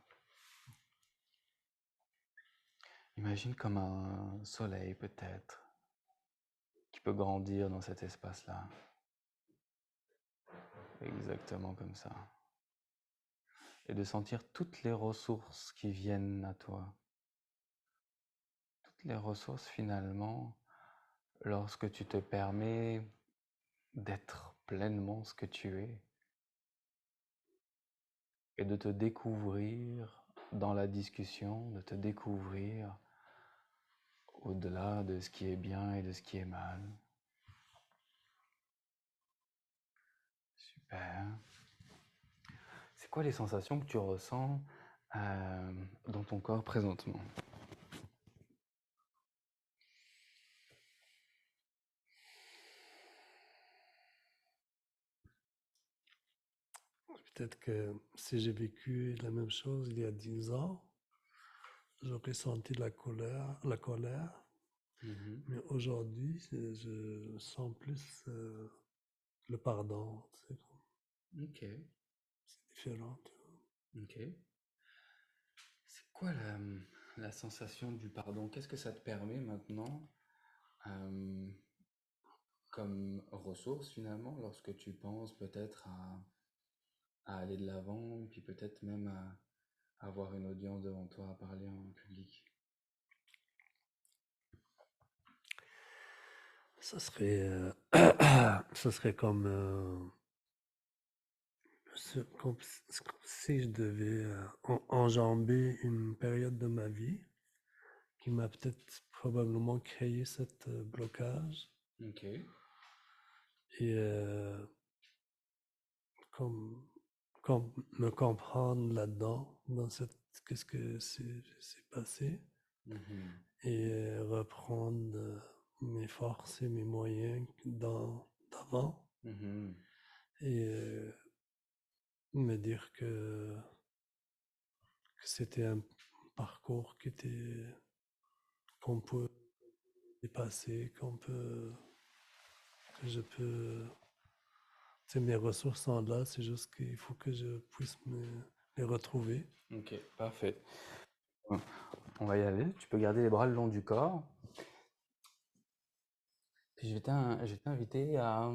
Imagine comme un soleil peut-être, qui peut grandir dans cet espace-là. Exactement comme ça. Et de sentir toutes les ressources qui viennent à toi. Toutes les ressources finalement, lorsque tu te permets d'être pleinement ce que tu es. Et de te découvrir dans la discussion, de te découvrir au-delà de ce qui est bien et de ce qui est mal. Super. C'est quoi les sensations que tu ressens dans ton corps présentement? Peut-être que si j'ai vécu la même chose il y a 10 ans, j'aurais senti la colère. Mhm. Mais aujourd'hui, je sens plus le pardon. Ok, C'est différent. Tu vois. ok. C'est quoi la sensation du pardon? Qu'est-ce que ça te permet maintenant euh, comme ressource finalement lorsque tu penses peut-être à aller de l'avant, puis peut-être même à avoir une audience devant toi, à parler en public? Ça serait, ça serait comme, comme si je devais enjamber une période de ma vie qui m'a peut-être probablement créé cette blocage Ok, et comme, comme me comprendre là-dedans, dans cette, qu'est-ce que c'est passé mhm, et reprendre mes forces et mes moyens d'avant mhm. et me dire que c'était un parcours qu'on peut dépasser, que je peux, tu sais, mes ressources sont là, c'est juste qu'il faut que je puisse les retrouver. Ok, parfait. On va y aller. Tu peux garder les bras le long du corps. Puis je vais t'inviter à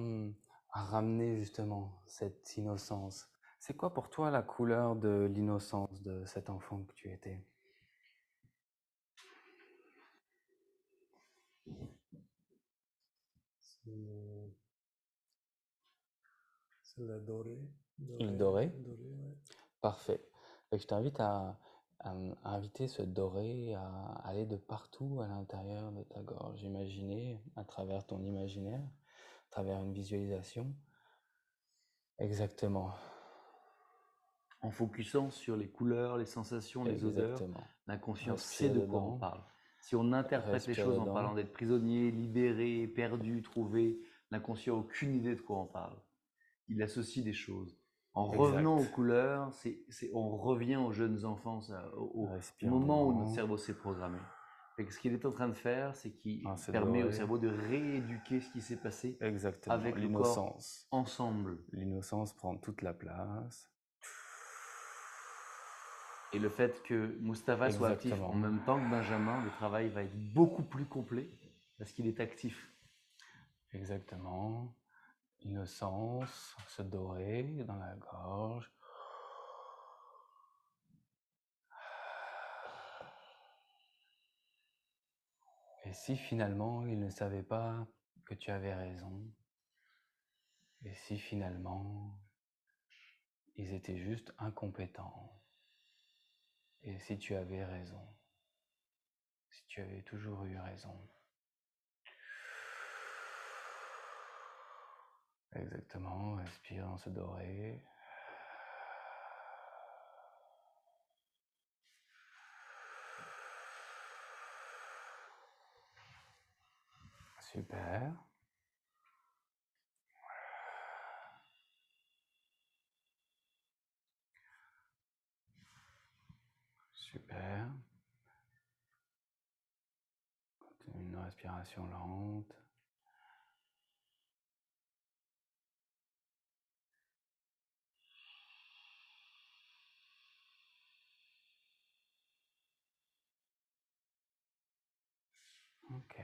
ramener justement cette innocence. C'est quoi pour toi la couleur de l'innocence de cet enfant que tu étais? C'est c'est la dorée, Le doré? dorée, ouais. Parfait. Fait que je t'invite à inviter ce doré à aller de partout à l'intérieur de ta gorge. Imaginer à travers ton imaginaire, à travers une visualisation. Exactement. En focusant sur les couleurs, les sensations, les odeurs, Exactement. l'inconscient sait Respire de quoi on dedans. parle. Si on interprète les Respire choses en parlant dedans. d'être prisonnier, libéré, perdu, trouvé, l'inconscient n'a aucune idée de quoi on parle. Il associe des choses. En revenant aux Exact. couleurs, on revient aux jeunes enfants, au moment où notre Respirons cerveau s'est programmé. Et que ce qu'il est en train de faire, c'est qu'il dans ce permet au doré. cerveau de rééduquer ce qui s'est passé Exactement. avec le corps L'innocence. ensemble. L'innocence prend toute la place. Et le fait que Mustapha soit actif en Exactement. même temps que Benjamin, le travail va être beaucoup plus complet parce qu'il est actif. Exactement. Innocence, se dorer dans la gorge. Et si finalement il ne savait pas que tu avais raison, et si finalement ils étaient juste incompétents, et si tu avais raison, si tu avais toujours eu raison. Exactement, respire dans ce doré. Super. Super. Continue une respiration lente. Ok.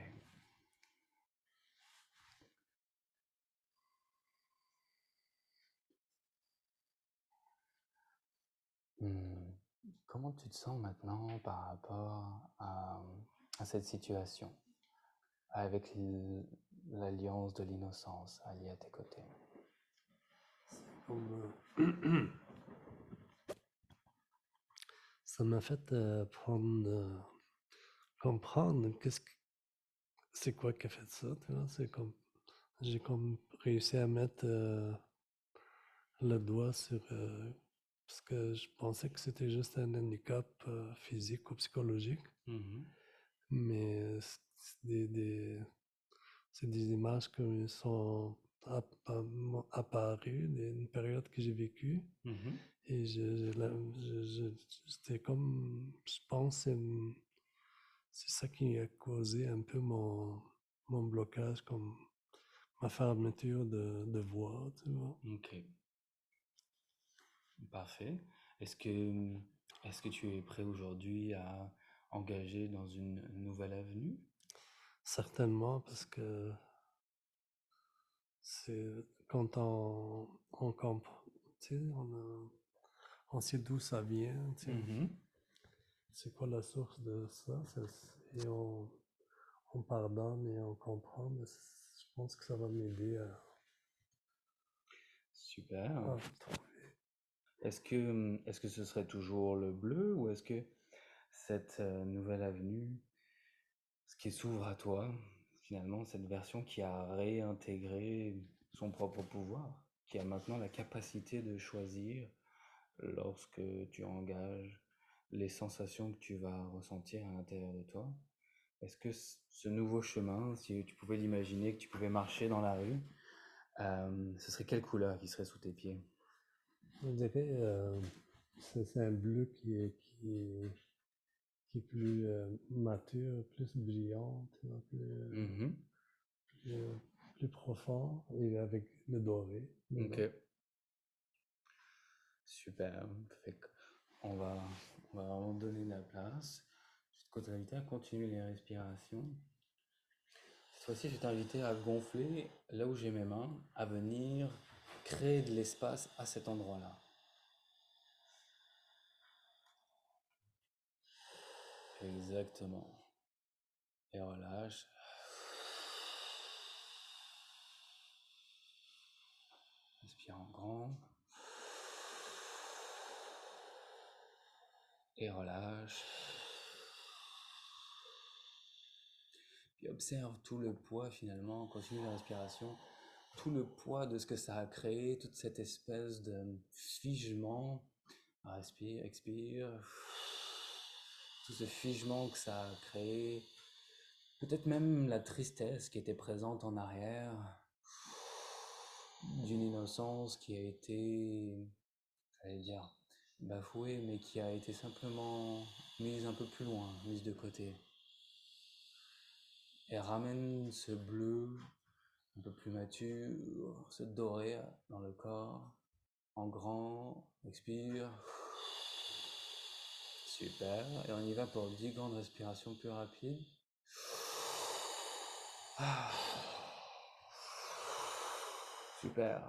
Comment tu te sens maintenant par rapport à cette situation, avec l'alliance de l'innocence alliée à tes côtés? Comme, ça m'a fait comprendre c'est quoi qui a fait ça, tu vois. C'est comme, j'ai comme réussi à mettre le doigt sur... parce que je pensais que c'était juste un handicap physique ou psychologique, Mhm. mais c'est des images qui sont apparues d'une période que j'ai vécue. Mhm. Et c'était comme, je pense, c'est ça qui a causé un peu mon blocage, comme ma fermeture de voix, tu vois. Ok, parfait. Est-ce que, est-ce que tu es prêt aujourd'hui à engager dans une nouvelle avenue? Certainement, parce que c'est quand on comprend, tu sais, on sait d'où ça vient, tu sais, Mhm. c'est quoi la source de ça, et on pardonne et on comprend, mais je pense que ça va m'aider Super. à trouver. Est-ce que ce serait toujours le bleu ou est-ce que cette nouvelle avenue, ce qui s'ouvre à toi, finalement, cette version qui a réintégré son propre pouvoir, qui a maintenant la capacité de choisir lorsque tu engages les sensations que tu vas ressentir à l'intérieur de toi. Est-ce que ce nouveau chemin, si tu pouvais l'imaginer, que tu pouvais marcher dans la rue, ce serait quelle couleur qui serait sous tes pieds? Je dirais, c'est un bleu qui est plus mature, plus brillant, tu vois, Mhm. plus, plus profond, et avec le doré Ok, dedans. super. Fait que on va vraiment donner de la place. Je vais t'inviter à continuer les respirations. Cette fois-ci, je vais t'inviter à gonfler là où j'ai mes mains, à venir créer de l'espace à cet endroit-là. Exactement. Et relâche. Respire en grand. Et relâche. Puis observe tout le poids finalement, continue la respiration, tout le poids de ce que ça a créé, toute cette espèce de figement. Respire, expire. Tout ce figement que ça a créé. Peut-être même la tristesse qui était présente en arrière, d'une innocence qui a été, j'allais dire, bafouée, mais qui a été simplement mise un peu plus loin, mise de côté. Et ramène ce bleu un peu plus mature, ce doré dans le corps, en grand, expire. Super, et on y va pour 10 grandes respirations plus rapides. Super,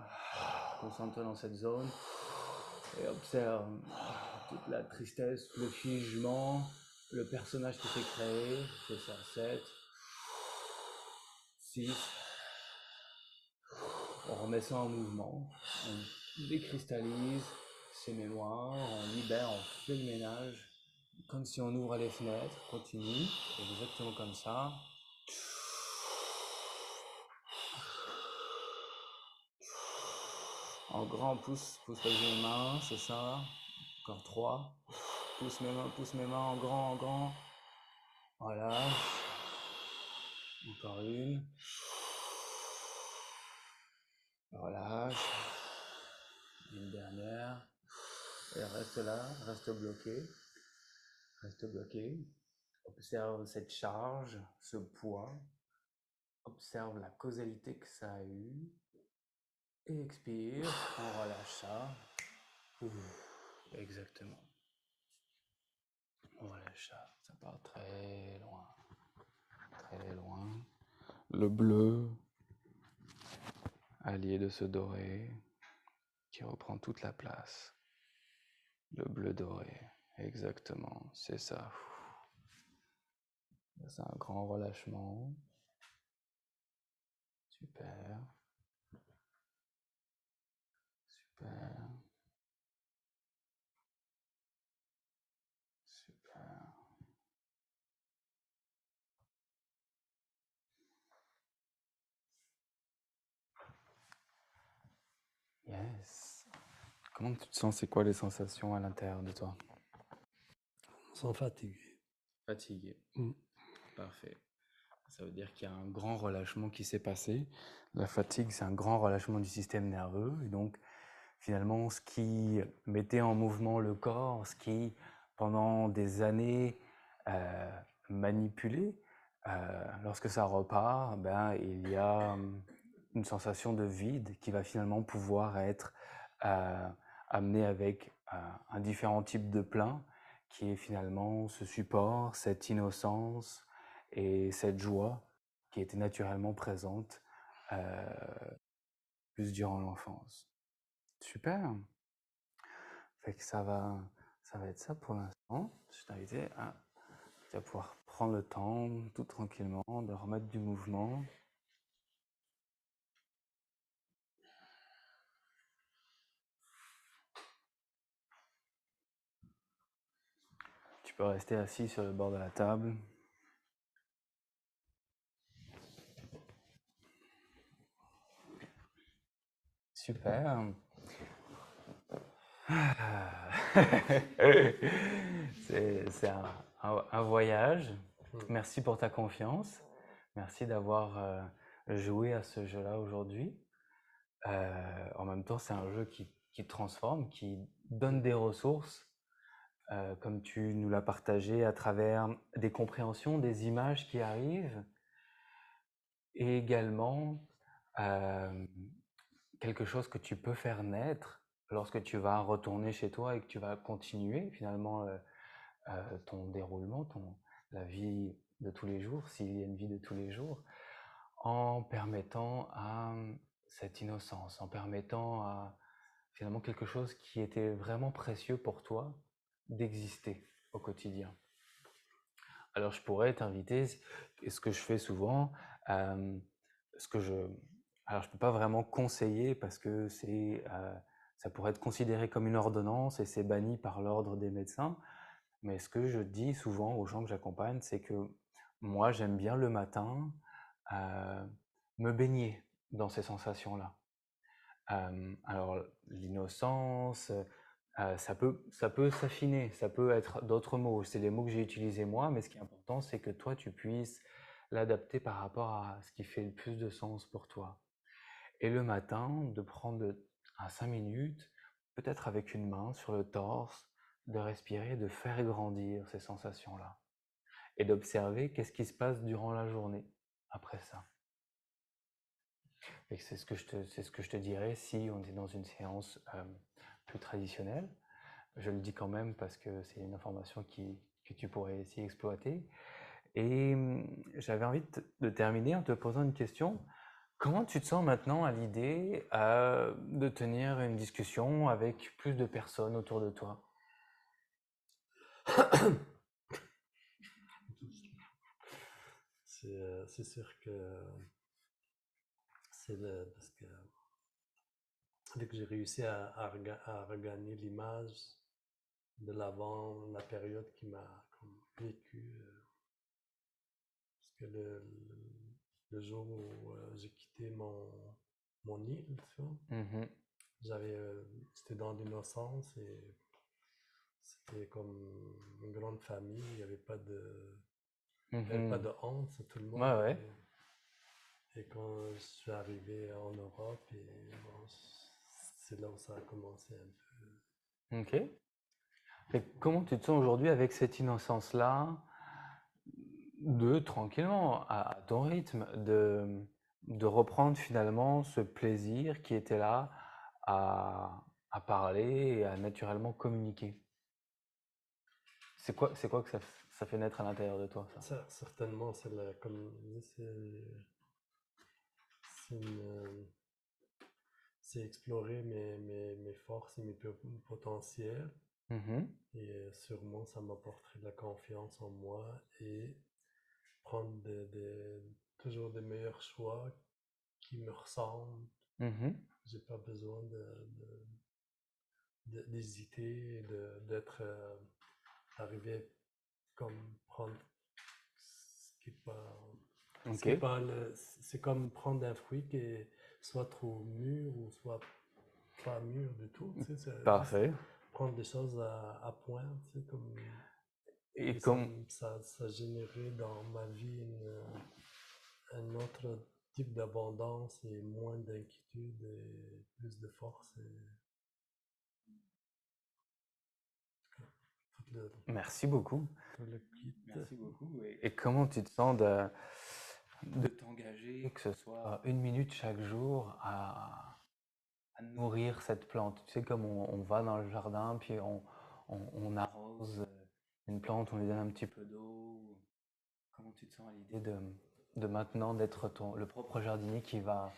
concentre-toi dans cette zone et observe toute la tristesse, le figement, le personnage qui s'est créé. C'est ça, 7, 6. On remet ça en mouvement, on décristallise ces mémoires, on libère, on fait le ménage, comme si on ouvre les fenêtres, continue, exactement comme ça. En grand, pousse les mains, c'est ça. Encore 3. Pousse mes mains en grand. Voilà. Encore une. Relâche. Une dernière. Et reste là, reste bloqué. Reste bloqué. Observe cette charge, ce poids. Observe la causalité que ça a eu. Et expire. On relâche ça. Exactement. On relâche ça. Ça part très loin. Très loin. Le bleu, allié de ce doré, qui reprend toute la place. Le bleu doré, exactement, c'est ça. C'est un grand relâchement. Super, super, super. Yes. Comment tu te sens? C'est quoi les sensations à l'intérieur de toi? Sans fatigué. Fatigué. Mm. Parfait. Ça veut dire qu'il y a un grand relâchement qui s'est passé. La fatigue, c'est un grand relâchement du système nerveux. Et donc, finalement, ce qui mettait en mouvement le corps, ce qui, pendant des années, manipulait, lorsque ça repart, ben, il y a une sensation de vide qui va finalement pouvoir être euh, amenée avec un différent type de plein, qui est finalement ce support, cette innocence et cette joie qui était naturellement présente euh, plus durant l'enfance. Super. Fait que ça va être ça pour l'instant. Je t'invite à, tu vas pouvoir prendre le temps, tout tranquillement, de remettre du mouvement. Tu peux rester assis sur le bord de la table. Super. C'est un voyage. Merci pour ta confiance. Merci d'avoir joué à ce jeu-là aujourd'hui. En même temps, c'est un jeu qui transforme, qui donne des ressources, comme tu nous l'as partagé à travers des compréhensions, des images qui arrivent, et également quelque chose que tu peux faire naître lorsque tu vas retourner chez toi et que tu vas continuer finalement ton déroulement, la vie de tous les jours, s'il y a une vie de tous les jours, en permettant à cette innocence, en permettant à finalement quelque chose qui était vraiment précieux pour toi d'exister au quotidien. Alors je pourrais t'inviter, et ce que je fais souvent, ce que je, alors je peux pas vraiment conseiller parce que ça pourrait être considéré comme une ordonnance et c'est banni par l'ordre des médecins. Mais ce que je dis souvent aux gens que j'accompagne, c'est que moi j'aime bien le matin me baigner dans ces sensations-là. Alors l'innocence, ça peut s'affiner, ça peut être d'autres mots. C'est les mots que j'ai utilisés moi, mais ce qui est important, c'est que toi, tu puisses l'adapter par rapport à ce qui fait le plus de sens pour toi. Et le matin, de prendre à 5 minutes, peut-être avec une main sur le torse, de respirer, de faire grandir ces sensations-là. Et d'observer qu'est-ce qui se passe durant la journée après ça. Et c'est ce que je te dirais si on est dans une séance plus traditionnelle. Je le dis quand même parce que c'est une information que tu pourrais essayer d'exploiter. Et j'avais envie de terminer en te posant une question. Comment tu te sens maintenant à l'idée de tenir une discussion avec plus de personnes autour de toi? C'est sûr que parce que dès que j'ai réussi à regagner l'image de l'avant, la période qui m'a comme vécu, parce que le jour où j'ai quitté mon île, tu vois, Mhm. c'était dans l'innocence et c'était comme une grande famille, il n'y avait pas il y avait pas Mhm. de honte, tout le monde Ouais, ouais. et quand je suis arrivé en Europe, et bon, c'est là où ça a commencé un peu. Ok. Et comment tu te sens aujourd'hui avec cette innocence-là, de tranquillement, à ton rythme, de reprendre finalement ce plaisir qui était là à parler et à naturellement communiquer? C'est quoi que ça fait naître à l'intérieur de toi, ça? Certainement, comme je dis, c'est c'est explorer mes forces et mes potentiels. Mhm. Et sûrement, ça m'apporterait de la confiance en moi et prendre toujours des meilleurs choix qui me ressemblent. Mhm. J'ai pas besoin d'hésiter, d'être arrivé comme prendre ce qui est pas, ce Ok. qui est pas c'est comme prendre un fruit qui est soit trop mûr ou soit pas mûr du tout. Tu sais, c'est juste Parfait. prendre des choses à point, tu sais, comme... Et Et ça générait dans ma vie un autre type d'abondance et moins d'inquiétude et plus de force. Tout merci beaucoup. le kit. Merci beaucoup. Et comment tu te sens de t'engager, que ce soit 1 minute chaque jour, à nourrir cette plante? Tu sais, comme on va dans le jardin, puis on arrose une plante, on lui donne un petit peu d'eau. Comment tu te sens à l'idée de maintenant d'être le propre jardinier qui va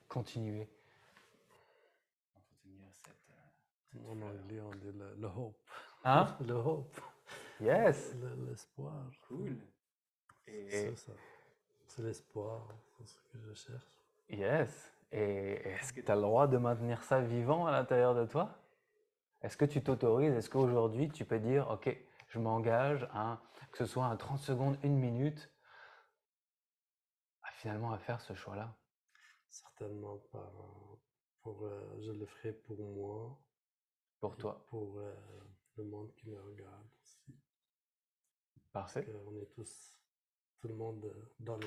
continuer à entretenir cette En fleur? anglais, on dit le hope. Hein? Le hope. Yes! L'espoir. Cool. C'est Et ça. C'est l'espoir. C'est ce que je cherche. yes. Et est-ce que tu as le droit de maintenir ça vivant à l'intérieur de toi? Est-ce que tu t'autorises? Est-ce qu'aujourd'hui tu peux dire, ok, je m'engage à, que ce soit un 30 secondes, 1 minute, finalement à faire ce choix-là? Certainement pas. Je le ferai pour moi Pour et toi. pour le monde qui me regarde aussi. Parce Parfait. qu'on est tous, tout le monde dans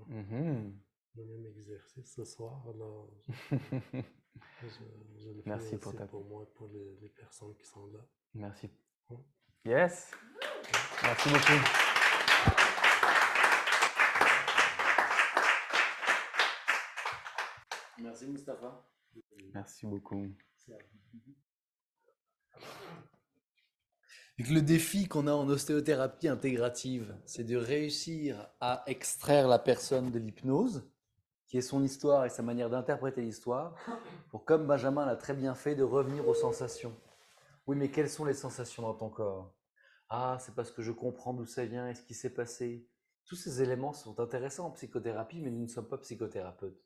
Mhm. le même exercice ce soir. Alors, je le fais Merci pour aussi ta... pour moi et pour les personnes qui sont là. Merci. Mm. Yes. Merci beaucoup. Merci Mustapha. Merci beaucoup. Donc, le défi qu'on a en ostéothérapie intégrative, c'est de réussir à extraire la personne de l'hypnose, qui est son histoire et sa manière d'interpréter l'histoire, pour, comme Benjamin l'a très bien fait, de revenir aux sensations. Oui, mais quelles sont les sensations dans ton corps? Ah, c'est parce que je comprends d'où ça vient et ce qui s'est passé. Tous ces éléments sont intéressants en psychothérapie, mais nous ne sommes pas psychothérapeutes.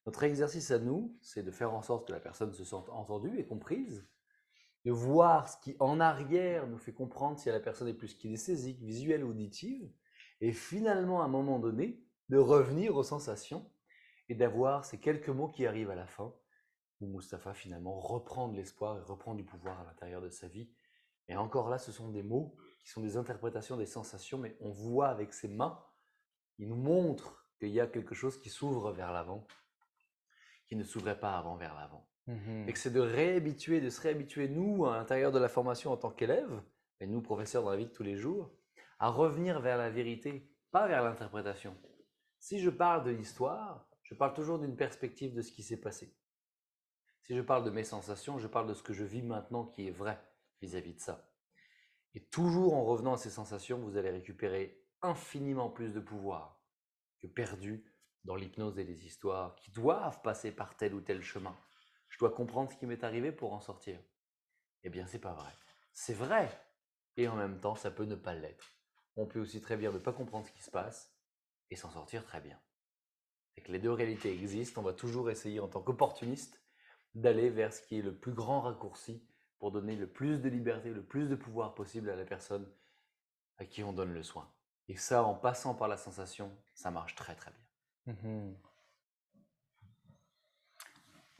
Notre exercice à nous, c'est de faire en sorte que la personne se sente entendue et comprise, de voir ce qui en arrière nous fait comprendre si la personne est plus kinesthésique, visuelle ou auditive, et finalement à un moment donné, de revenir aux sensations et d'avoir ces quelques mots qui arrivent à la fin, où Mustapha finalement reprend de l'espoir et reprend du pouvoir à l'intérieur de sa vie. Et encore là, ce sont des mots qui sont des interprétations des sensations, mais on voit avec ses mains, il nous montre qu'il y a quelque chose qui s'ouvre vers l'avant, qui ne s'ouvrait pas avant vers l'avant. Et que c'est de se réhabituer, nous, à l'intérieur de la formation en tant qu'élèves, et nous, professeurs dans la vie de tous les jours, à revenir vers la vérité, pas vers l'interprétation. Si je parle de l'histoire, je parle toujours d'une perspective de ce qui s'est passé. Si je parle de mes sensations, je parle de ce que je vis maintenant qui est vrai vis-à-vis de ça. Et toujours en revenant à ces sensations, vous allez récupérer infiniment plus de pouvoir que perdu dans l'hypnose et les histoires qui doivent passer par tel ou tel chemin. Je dois comprendre ce qui m'est arrivé pour en sortir. Eh bien, c'est pas vrai. C'est vrai. Et en même temps, ça peut ne pas l'être. On peut aussi très bien ne pas comprendre ce qui se passe et s'en sortir très bien. Et que les deux réalités existent, on va toujours essayer en tant qu'opportuniste d'aller vers ce qui est le plus grand raccourci pour donner le plus de liberté, le plus de pouvoir possible à la personne à qui on donne le soin. Et ça, en passant par la sensation, ça marche très très bien.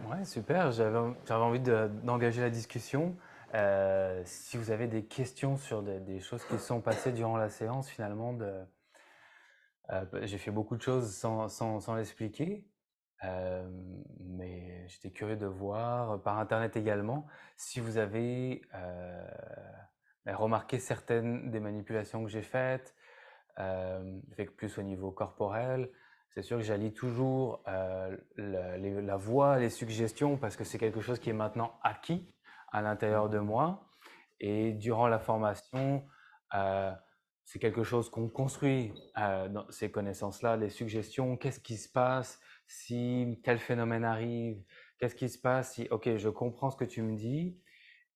Ouais, super. J'avais envie d'engager la discussion. Si vous avez des questions sur des choses qui se sont passées durant la séance, finalement, j'ai fait beaucoup de choses sans l'expliquer. Mais j'étais curieux de voir, par Internet également, si vous avez remarqué certaines des manipulations que j'ai faites, avec plus au niveau corporel. C'est sûr que j'allie toujours la voix, les suggestions, parce que c'est quelque chose qui est maintenant acquis à l'intérieur de moi. Et durant la formation, c'est quelque chose qu'on construit dans ces connaissances-là, les suggestions, qu'est-ce qui se passe si tel phénomène arrive, qu'est-ce qui se passe si, ok, je comprends ce que tu me dis.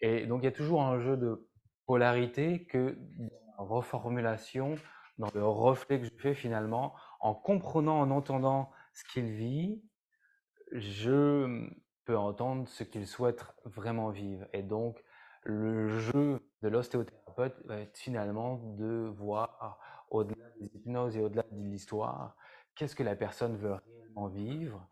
Et donc, il y a toujours un jeu de polarité que dans la reformulation, dans le reflet que je fais finalement, en comprenant, en entendant ce qu'il vit, je peux entendre ce qu'il souhaite vraiment vivre. Et donc, le jeu de l'ostéothérapeute va être finalement de voir au-delà des hypnoses et au-delà de l'histoire, qu'est-ce que la personne veut réellement vivre.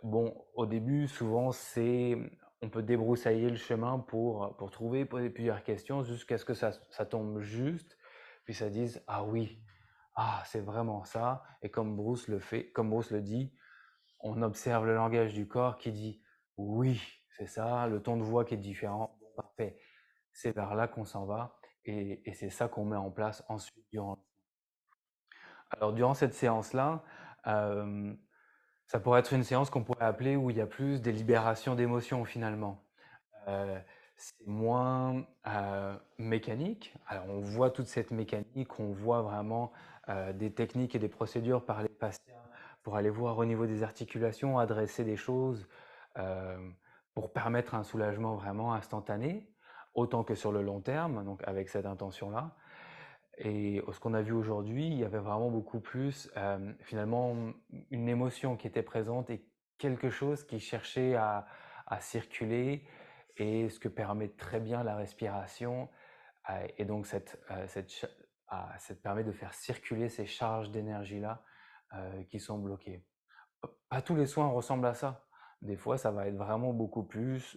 Bon, au début, souvent, c'est on peut débroussailler le chemin pour trouver, poser plusieurs questions jusqu'à ce que ça tombe juste, puis ça dise ah oui, ah c'est vraiment ça. Et comme Bruce le fait, comme Bruce le dit, on observe le langage du corps qui dit oui, c'est ça, le ton de voix qui est différent, bon, parfait, c'est vers là qu'on s'en va et c'est ça qu'on met en place ensuite durant. Alors durant cette séance-là, euh, ça pourrait être une séance qu'on pourrait appeler où il y a plus des libérations d'émotions finalement. Euh, c'est moins mécanique. Alors on voit toute cette mécanique, on voit vraiment des techniques et des procédures par les patients pour aller voir au niveau des articulations, adresser des choses euh, pour permettre un soulagement vraiment instantané, autant que sur le long terme, donc avec cette intention-là. Et ce qu'on a vu aujourd'hui, il y avait vraiment beaucoup plus finalement une émotion qui était présente et quelque chose qui cherchait à circuler et ce que permet très bien la respiration. Et donc ça permet de faire circuler ces charges d'énergie-là qui sont bloquées. Pas tous les soins ressemblent à ça. Des fois, ça va être vraiment beaucoup plus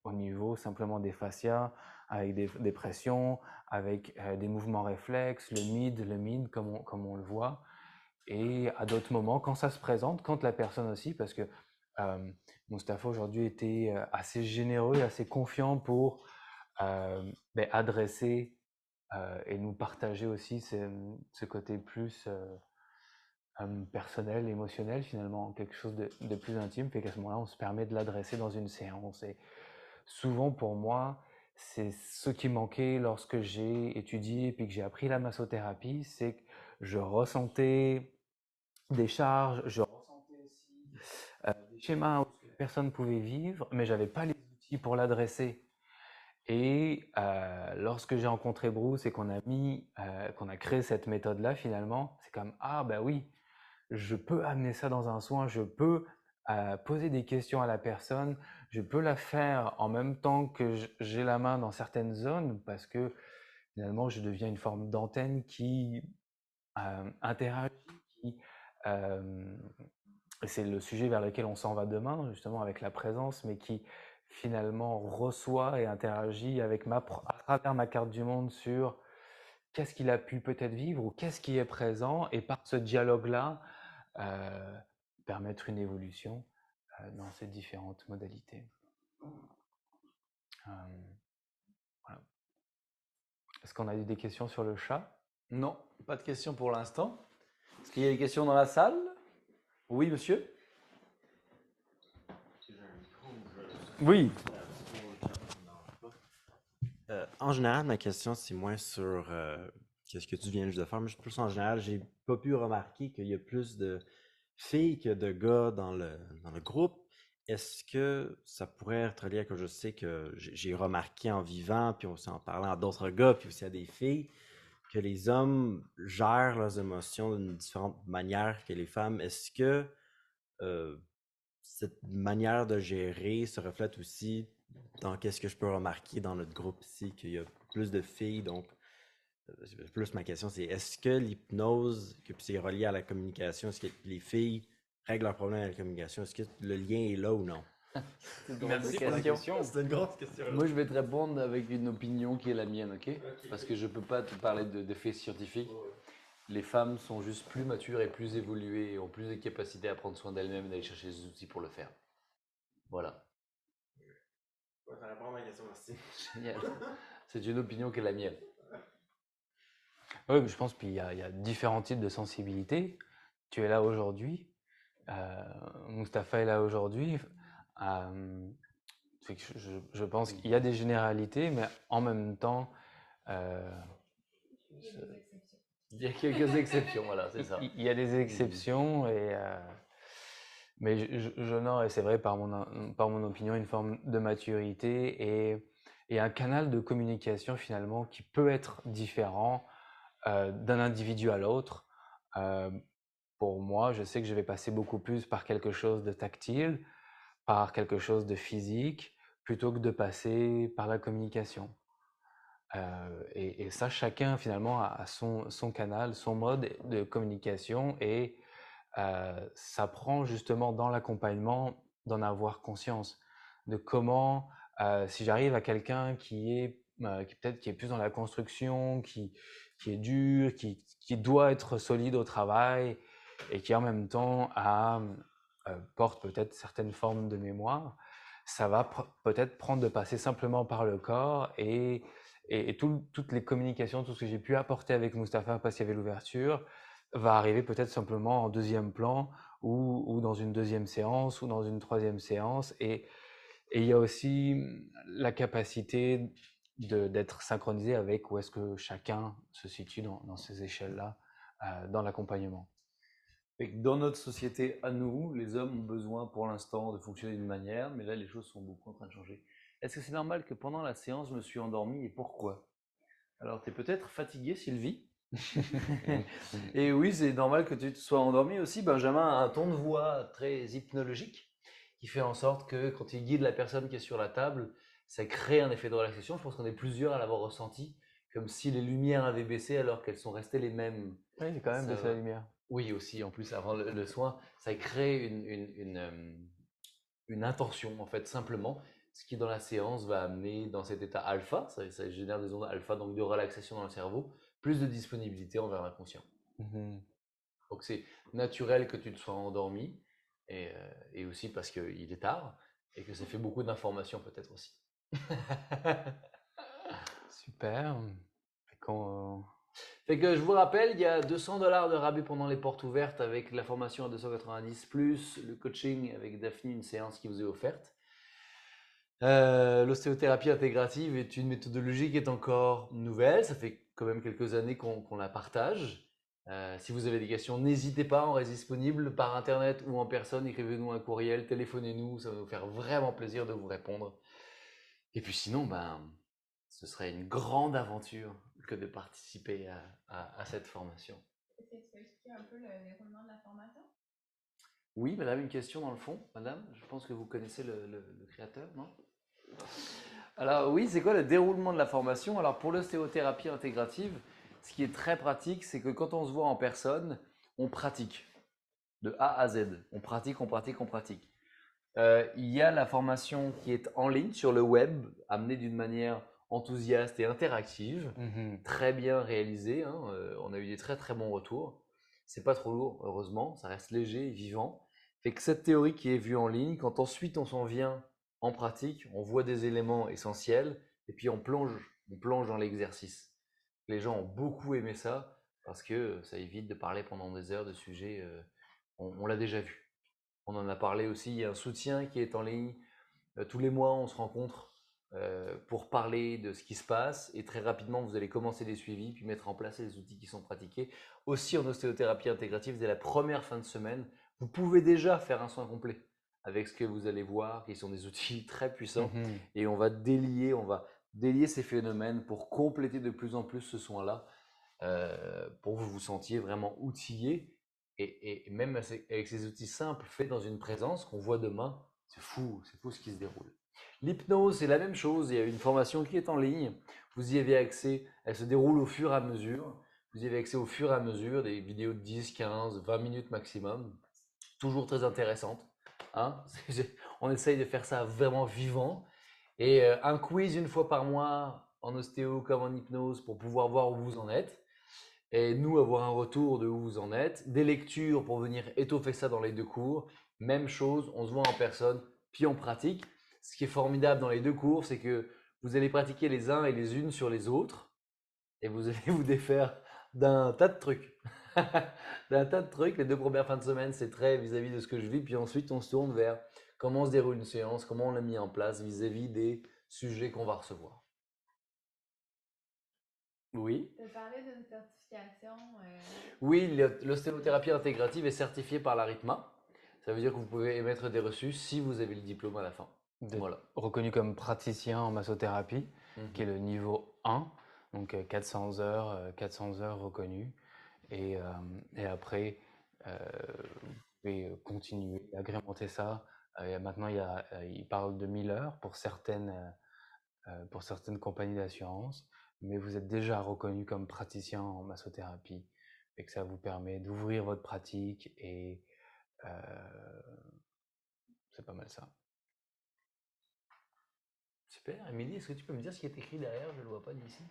au niveau simplement des fascias, avec des pressions, avec des mouvements réflexes, le mid, comme on le voit. Et à d'autres moments, quand ça se présente, quand la personne aussi, parce que Mustapha aujourd'hui était assez généreux et assez confiant pour adresser et nous partager aussi ce côté plus personnel, émotionnel, finalement, quelque chose de plus intime, fait qu'à ce moment-là, on se permet de l'adresser dans une séance. Et souvent, pour moi, c'est ce qui manquait lorsque j'ai étudié puis que j'ai appris la massothérapie, c'est que je ressentais des charges, je ressentais aussi des schémas où la personne pouvait vivre, mais j'avais pas les outils pour l'adresser. Et lorsque j'ai rencontré Bruce et qu'on a créé cette méthode-là, finalement, c'est comme ah ben oui, je peux amener ça dans un soin, je peux poser des questions à la personne, je peux la faire en même temps que j'ai la main dans certaines zones parce que finalement je deviens une forme d'antenne qui interagit, qui, euh, et c'est le sujet vers lequel on s'en va demain, justement avec la présence, mais qui finalement reçoit et interagit avec à travers ma carte du monde sur qu'est-ce qu'il a pu peut-être vivre ou qu'est-ce qui est présent, et par ce dialogue-là, euh, permettre une évolution dans ces différentes modalités. Euh, voilà. Est-ce qu'on a eu des questions sur le chat? Non, pas de questions pour l'instant. Est-ce qu'il y a des questions dans la salle? Oui, monsieur? Oui. En général, ma question, c'est moins sur qu'est-ce que tu viens juste de faire, mais plus en général, j'ai pas pu remarquer qu'il y a plus de filles que de gars dans le groupe. Est-ce que ça pourrait être lié à que je sais que j'ai remarqué en vivant, puis aussi en parlant à d'autres gars, puis aussi à des filles, que les hommes gèrent leurs émotions d'une différente manière que les femmes. Est-ce que euh, cette manière de gérer se reflète aussi dans qu'est-ce que je peux remarquer dans notre groupe ici, qu'il y a plus de filles, donc plus ma question c'est est-ce que l'hypnose, que c'est relié à la communication, est-ce que les filles règlent leurs problèmes avec la communication, est-ce que le lien est là ou non? Merci pour la question. C'est une grosse question. Moi, je vais te répondre avec une opinion qui est la mienne, ok? Parce que je peux pas te parler de faits scientifiques. Les femmes sont juste plus matures et plus évoluées et ont plus de capacités à prendre soin d'elles-mêmes et d'aller chercher des outils pour le faire. Voilà. Ouais, ça répond à ma question, merci. Génial. C'est une opinion qui est la mienne. Oui, je pense qu'il y a différents types de sensibilité. Tu es là aujourd'hui, Mustapha est là aujourd'hui. Fait que je pense qu'il y a des généralités, mais en même temps, Il y a quelques exceptions, voilà, c'est ça. il y a des exceptions, mais j'honore, et c'est vrai par mon opinion, une forme de maturité et un canal de communication finalement qui peut être différent d'un individu à l'autre. Pour moi, je sais que je vais passer beaucoup plus par quelque chose de tactile, par quelque chose de physique, plutôt que de passer par la communication. Et ça, chacun finalement a son canal, son mode de communication, et ça prend justement dans l'accompagnement d'en avoir conscience. de comment, si j'arrive à quelqu'un qui est plus dans la construction, qui est dur, qui doit être solide au travail et qui en même temps porte peut-être certaines formes de mémoire, ça va peut-être prendre de passer simplement par le corps et toutes les communications, tout ce que j'ai pu apporter avec Mustapha parce qu'il y avait l'ouverture, va arriver peut-être simplement en deuxième plan ou dans une deuxième séance ou dans une troisième séance. Et il y a aussi la capacité d'être synchronisé avec où est-ce que chacun se situe dans ces échelles-là, dans l'accompagnement. Dans notre société à nous, les hommes ont besoin pour l'instant de fonctionner d'une manière, mais là les choses sont beaucoup en train de changer. Est-ce que c'est normal que pendant la séance je me suis endormi et pourquoi? Alors tu es peut-être fatigué, Sylvie. Et oui, c'est normal que tu te sois endormi aussi. Benjamin a un ton de voix très hypnologique qui fait en sorte que quand il guide la personne qui est sur la table, ça crée un effet de relaxation. Je pense qu'on est plusieurs à l'avoir ressenti, comme si les lumières avaient baissé alors qu'elles sont restées les mêmes. Oui, j'ai quand même baissé la lumière. Oui, aussi, en plus, avant le soin, ça crée une intention, en fait, simplement. Ce qui, dans la séance, va amener dans cet état alpha, ça génère des ondes alpha, donc de relaxation dans le cerveau, plus de disponibilité envers l'inconscient. Donc c'est naturel que tu te sois endormi, et aussi parce qu'il est tard, et que ça fait beaucoup d'informations peut-être aussi. Super. Fait que je vous rappelle, il y a $200 de rabais pendant les portes ouvertes avec la formation à 290 plus le coaching avec Daphne, une séance qui vous est offerte. L'ostéothérapie intégrative est une méthodologie qui est encore nouvelle, ça fait quand même quelques années qu'on la partage. Si vous avez des questions, n'hésitez pas, on reste disponible par internet ou en personne, écrivez-nous un courriel, téléphonez-nous, ça va nous faire vraiment plaisir de vous répondre. Et puis sinon, ce serait une grande aventure que de participer à cette formation. Est-ce que tu peux expliquer un peu le déroulement de la formation? Oui, madame, une question dans le fond, madame. Je pense que vous connaissez le créateur, non? Alors oui, c'est quoi le déroulement de la formation? Alors pour l'ostéothérapie intégrative, ce qui est très pratique, c'est que quand on se voit en personne, on pratique de A à Z. On pratique, on pratique, on pratique. Il y a la formation qui est en ligne sur le web, amenée d'une manière enthousiaste et interactive, très bien réalisée, hein. On a eu des très très bons retours. C'est pas trop lourd, heureusement, ça reste léger et vivant. Fait que cette théorie qui est vue en ligne, quand ensuite on s'en vient en pratique, on voit des éléments essentiels et puis on plonge dans l'exercice. Les gens ont beaucoup aimé ça parce que ça évite de parler pendant des heures de sujets, on l'a déjà vu. On en a parlé aussi, il y a un soutien qui est en ligne. Tous les mois, on se rencontre pour parler de ce qui se passe et très rapidement, vous allez commencer les suivis puis mettre en place les outils qui sont pratiqués. Aussi en ostéothérapie intégrative, dès la première fin de semaine, vous pouvez déjà faire un soin complet avec ce que vous allez voir, qui sont des outils très puissants. Et on va délier ces phénomènes pour compléter de plus en plus ce soin-là, pour que vous vous sentiez vraiment outillé. Et même avec ces outils simples faits dans une présence qu'on voit demain, c'est fou ce qui se déroule. L'hypnose, c'est la même chose. Il y a une formation qui est en ligne. Vous y avez accès. Elle se déroule au fur et à mesure. Vous y avez accès au fur et à mesure, des vidéos de 10, 15, 20 minutes maximum. Toujours très intéressantes, hein. On essaye de faire ça vraiment vivant. Et un quiz une fois par mois en ostéo comme en hypnose pour pouvoir voir où vous en êtes. Et nous avoir un retour de où vous en êtes. Des lectures pour venir étoffer ça dans les deux cours. Même chose, on se voit en personne, puis on pratique. Ce qui est formidable dans les deux cours, c'est que vous allez pratiquer les uns et les unes sur les autres et vous allez vous défaire d'un tas de trucs. D'un tas de trucs. Les deux premières fins de semaine, c'est très vis-à-vis de ce que je vis. Puis ensuite, on se tourne vers comment se déroule une séance, comment on l'a mis en place vis-à-vis des sujets qu'on va recevoir. Oui. Tu as parlé d'une certification. Oui, l'ostéothérapie intégrative est certifiée par l'ARITMA. Ça veut dire que vous pouvez émettre des reçus si vous avez le diplôme à la fin. Voilà. Reconnu comme praticien en massothérapie, qui est le niveau 1, donc 400 heures reconnues. Et après, vous pouvez continuer, agrémenter ça. Maintenant, il parle de 1000 heures pour certaines compagnies d'assurance, mais vous êtes déjà reconnu comme praticien en massothérapie et que ça vous permet d'ouvrir votre pratique et c'est pas mal ça. Super. Émilie, est-ce que tu peux me dire ce qui est écrit derrière? Je ne le vois pas d'ici.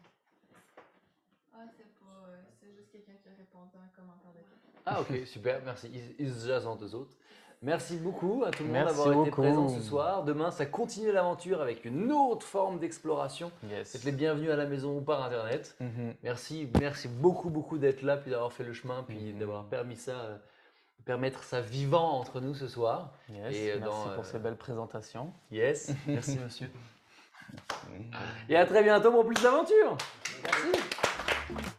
Ah, c'est juste quelqu'un qui a répondu à un commentaire de quelqu'un. Ah ok, super, merci. Ils jasent deux autres. Merci beaucoup à tout le monde Merci d'avoir été beaucoup. présent ce soir. Demain, ça continue l'aventure avec une autre forme d'exploration. Yes. Faites les bienvenus à la maison ou par Internet. Merci beaucoup d'être là, puis d'avoir fait le chemin, puis d'avoir permettre ça vivant entre nous ce soir. Yes. Et Merci pour ces belles présentations. Yes, merci monsieur. Et à très bientôt pour plus d'aventures. Merci.